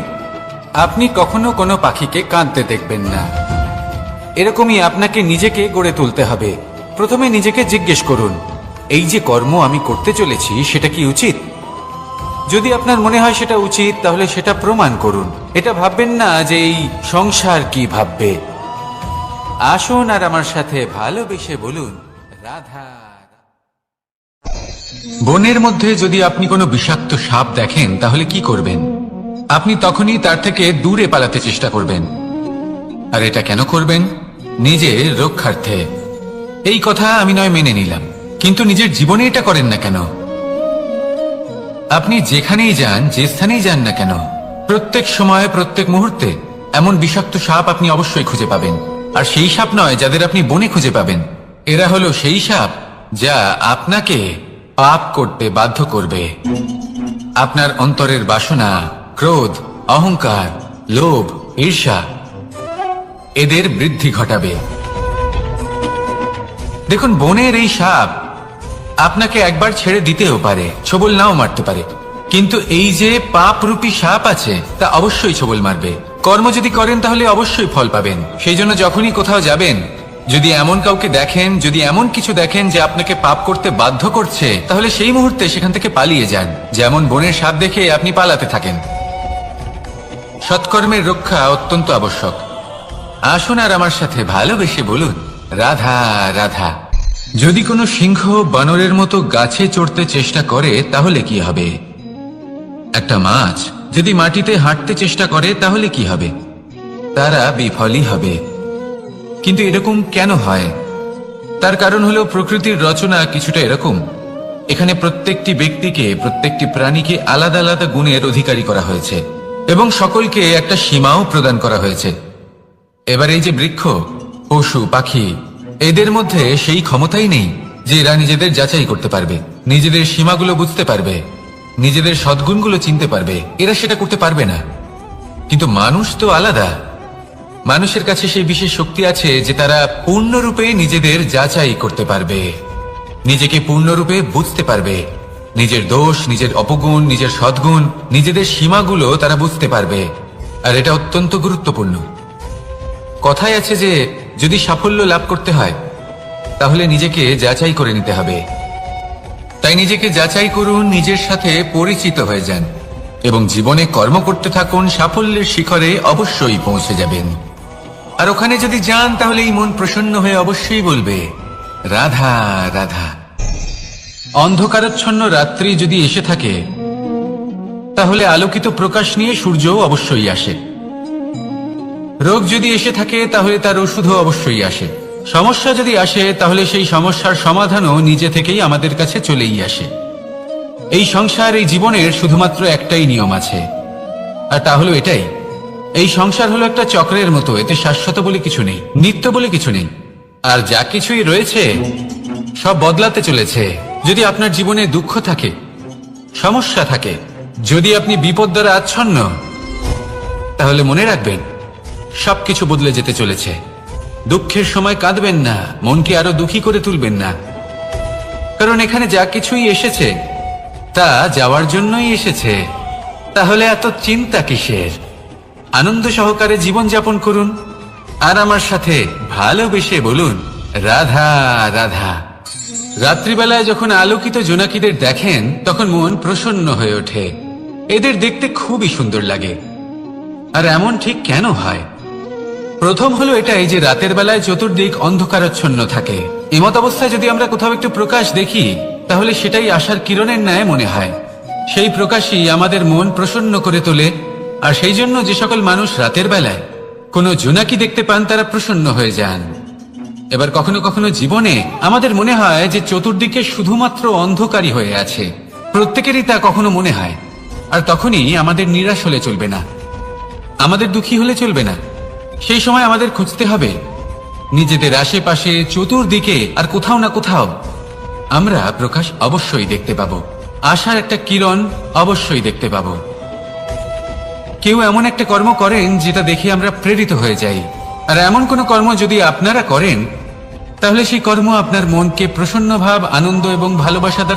আপনি কখনো কোনো পাখিকে কাঁদতে দেখবেন না। এরকমই আপনাকে নিজেকে গড়ে তুলতে হবে। প্রথমে নিজেকে জিজ্ঞেস করুন, এই যে কর্ম আমি করতে চলেছি সেটা কি উচিত? যদি আপনার মনে হয় সেটা উচিত, তাহলে সেটা প্রমাণ করুন। এটা ভাববেন না যে এই সংসার কি ভাববে। আসুন আর আমার সাথে ভালোবেসে বলুন, রাধা। বনের মধ্যে যদি আপনি কোনো বিষাক্ত সাপ দেখেন তাহলে কি করবেন? আপনি তখনই তার থেকে দূরে পালাতে চেষ্টা করবেন। আর এটা কেন করবেন? নিজের রক্ষার্থে। এই কথা আমি নয় মেনে নিলাম, কিন্তু নিজের জীবনে এটা করেন না কেন? আপনি যেখানেই যান, যে স্থানেই যান না কেন, প্রত্যেক সময় প্রত্যেক মুহূর্তে এমন বিষাক্ত সাপ আপনি অবশ্যই খুঁজে পাবেন। আর সেই সাপ নয় যাদের আপনি বনে খুঁজে পাবেন। এরা হলো সেই সাপ যা আপনাকে পাপ করতে বাধ্য করবে। আপনার অন্তরের বাসনা, ক্রোধ, অহংকার, লোভ, ঈর্ষা এদের বৃদ্ধি ঘটাবে। দেখুন, বনের এই সাপ আপনাকে একবার ছেড়ে দিতেও পারে, ছোবল নাও মারতে পারে, কিন্তু এই যে পাপরূপী সাপ আছে তা অবশ্যই ছোবল মারবে। কর্ম যদি করেন তাহলে অবশ্যই ফল পাবেন। সেই জন্য যখনই কোথাও যাবেন, যদি এমন কাউকে দেখেন, যদি এমন কিছু দেখেন যে আপনাকে পাপ করতে বাধ্য করছে, তাহলে সেই মুহূর্তে সেখান থেকে পালিয়ে যান। যেমন বনের সাপ দেখে আপনি পালাতে থাকেন। সৎকর্মের রক্ষা অত্যন্ত আবশ্যক। আসুন আর আমার সাথে ভালোবেসে বলুন, রাধা রাধা। যদি কোনো সিংহ বানরের মতো গাছে চড়তে চেষ্টা করে তাহলে কি হবে? একটা মাছ যদি মাটিতে হাঁটতে চেষ্টা করে তাহলে কি হবে? তারা বিফলই হবে। কিন্তু এরকম কেন হয়? তার কারণ হলো প্রকৃতির রচনা কিছুটা এরকম। এখানে প্রত্যেকটি ব্যক্তিকে, প্রত্যেকটি প্রাণীকে আলাদা আলাদা গুণের অধিকারী করা হয়েছে এবং সকলকে একটা সীমাও প্রদান করা হয়েছে। এবার এই যে বৃক্ষ, পশু, পাখি, এদের মধ্যে সেই ক্ষমতাই নেই যে এরা নিজেদের যাচাই করতে পারবে, নিজেদের সীমাগুলো বুঝতে পারবে, নিজেদের সদ্গুণগুলো চিনতে পারবে। এরা সেটা করতে পারবে না। কিন্তু মানুষ তো আলাদা। মানুষের কাছে সেই বিশেষ শক্তি আছে যে তারা পূর্ণরূপে নিজেদের যাচাই করতে পারবে, নিজেকে পূর্ণরূপে বুঝতে পারবে। নিজের দোষ, নিজের অপগুণ, নিজের সদ্গুণ, নিজেদের সীমাগুলো তারা বুঝতে পারবে। আর এটা অত্যন্ত গুরুত্বপূর্ণ। কথায় আছে যে যদি সাফল্য লাভ করতে হয় তাহলে নিজেকে যাচাই করে নিতে হবে। তাই নিজেকে যাচাই করুন, নিজের সাথে পরিচিত হয়ে যান এবং জীবনে কর্ম করতে থাকুন। সাফল্যের শিখরে অবশ্যই পৌঁছে যাবেন। আর ওখানে যদি যান তাহলে এই মন প্রসন্ন হয়ে অবশ্যই বলবে, রাধা রাধা। অন্ধকারাচ্ছন্ন রাত্রি যদি এসে থাকে তাহলে আলোকিত প্রকাশ নিয়ে সূর্যও অবশ্যই আসে। রোগ যদি এসে থাকে তাহলে তার ওষুধও অবশ্যই আসে। সমস্যা যদি আসে তাহলে সেই সমস্যার সমাধানও নিজে থেকেই আমাদের কাছে চলেই আসে। এই সংসার, এই জীবনের শুধুমাত্র একটাই নিয়ম আছে, আর তা হলো এটাই, এই সংসার হলো একটা চক্রের মতো। এতে শাশ্বত বলে কিছু নেই, নিত্য বলে কিছু নেই। আর যা কিছুই রয়েছে সব বদলাতে চলেছে। যদি আপনার জীবনে দুঃখ থাকে, সমস্যা থাকে, যদি আপনি বিপদ দ্বারা আচ্ছন্ন, তাহলে মনে রাখবেন সবকিছু বদলে যেতে চলেছে। দুঃখের সময় কাঁদবেন না, মনকে আরো দুঃখী করে তুলবেন না, কারণ এখানে যা কিছুই এসেছে তা যাওয়ার জন্যই এসেছে। তাহলে এত চিন্তা কিসের? আনন্দ সহকারে জীবন যাপন করুন আর আমার সাথে ভালোবেসে বলুন, রাধা রাধা। রাত্রিবেলায় যখন আলোকিত জোনাকিদের দেখেন তখন মন প্রসন্ন হয়ে ওঠে। এদের দেখতে খুবই সুন্দর লাগে। আর এমন ঠিক কেন হয়? প্রথম হলো এটাই যে রাতের বেলায় চতুর্দিক অন্ধকারাচ্ছন্ন থাকে। এমত অবস্থায় যদি আমরা কোথাও একটু প্রকাশ দেখি তাহলে সেটাই আশার কিরণের ন্যায় মনে হয়। সেই প্রকাশই আমাদের মন প্রসন্ন করে তোলে। আর সেই জন্য যে সকল মানুষ রাতের বেলায় কোনো জোনাকি দেখতে পান তারা প্রসন্ন হয়ে যান। এবার কখনো কখনো জীবনে আমাদের মনে হয় যে চতুর্দিকে শুধুমাত্র অন্ধকারই হয়ে আছে। প্রত্যেকেরই তা কখনো মনে হয়। আর তখনই আমাদের নিরাশ হলে চলবে না, আমাদের দুঃখী হলে চলবে না, সেই সময় আমাদের খুঁজতে হবে নিজেদের আশেপাশে, চতুর্দিকে, আর কোথাও না কোথাও আমরা প্রকাশ অবশ্যই দেখতে পাবো, আশার একটা কিরণ অবশ্যই দেখতে পাবো। কেউ এমন একটা কর্ম করেন যেটা দেখে আমরা প্রেরিত হয়ে যাই, আর এমন কোনো কর্ম যদি আপনারা করেন তাহলে সেই কর্ম আপনার মনকে প্রসন্ন ভাব, আনন্দ এবং ভালোবাসা দ্বারা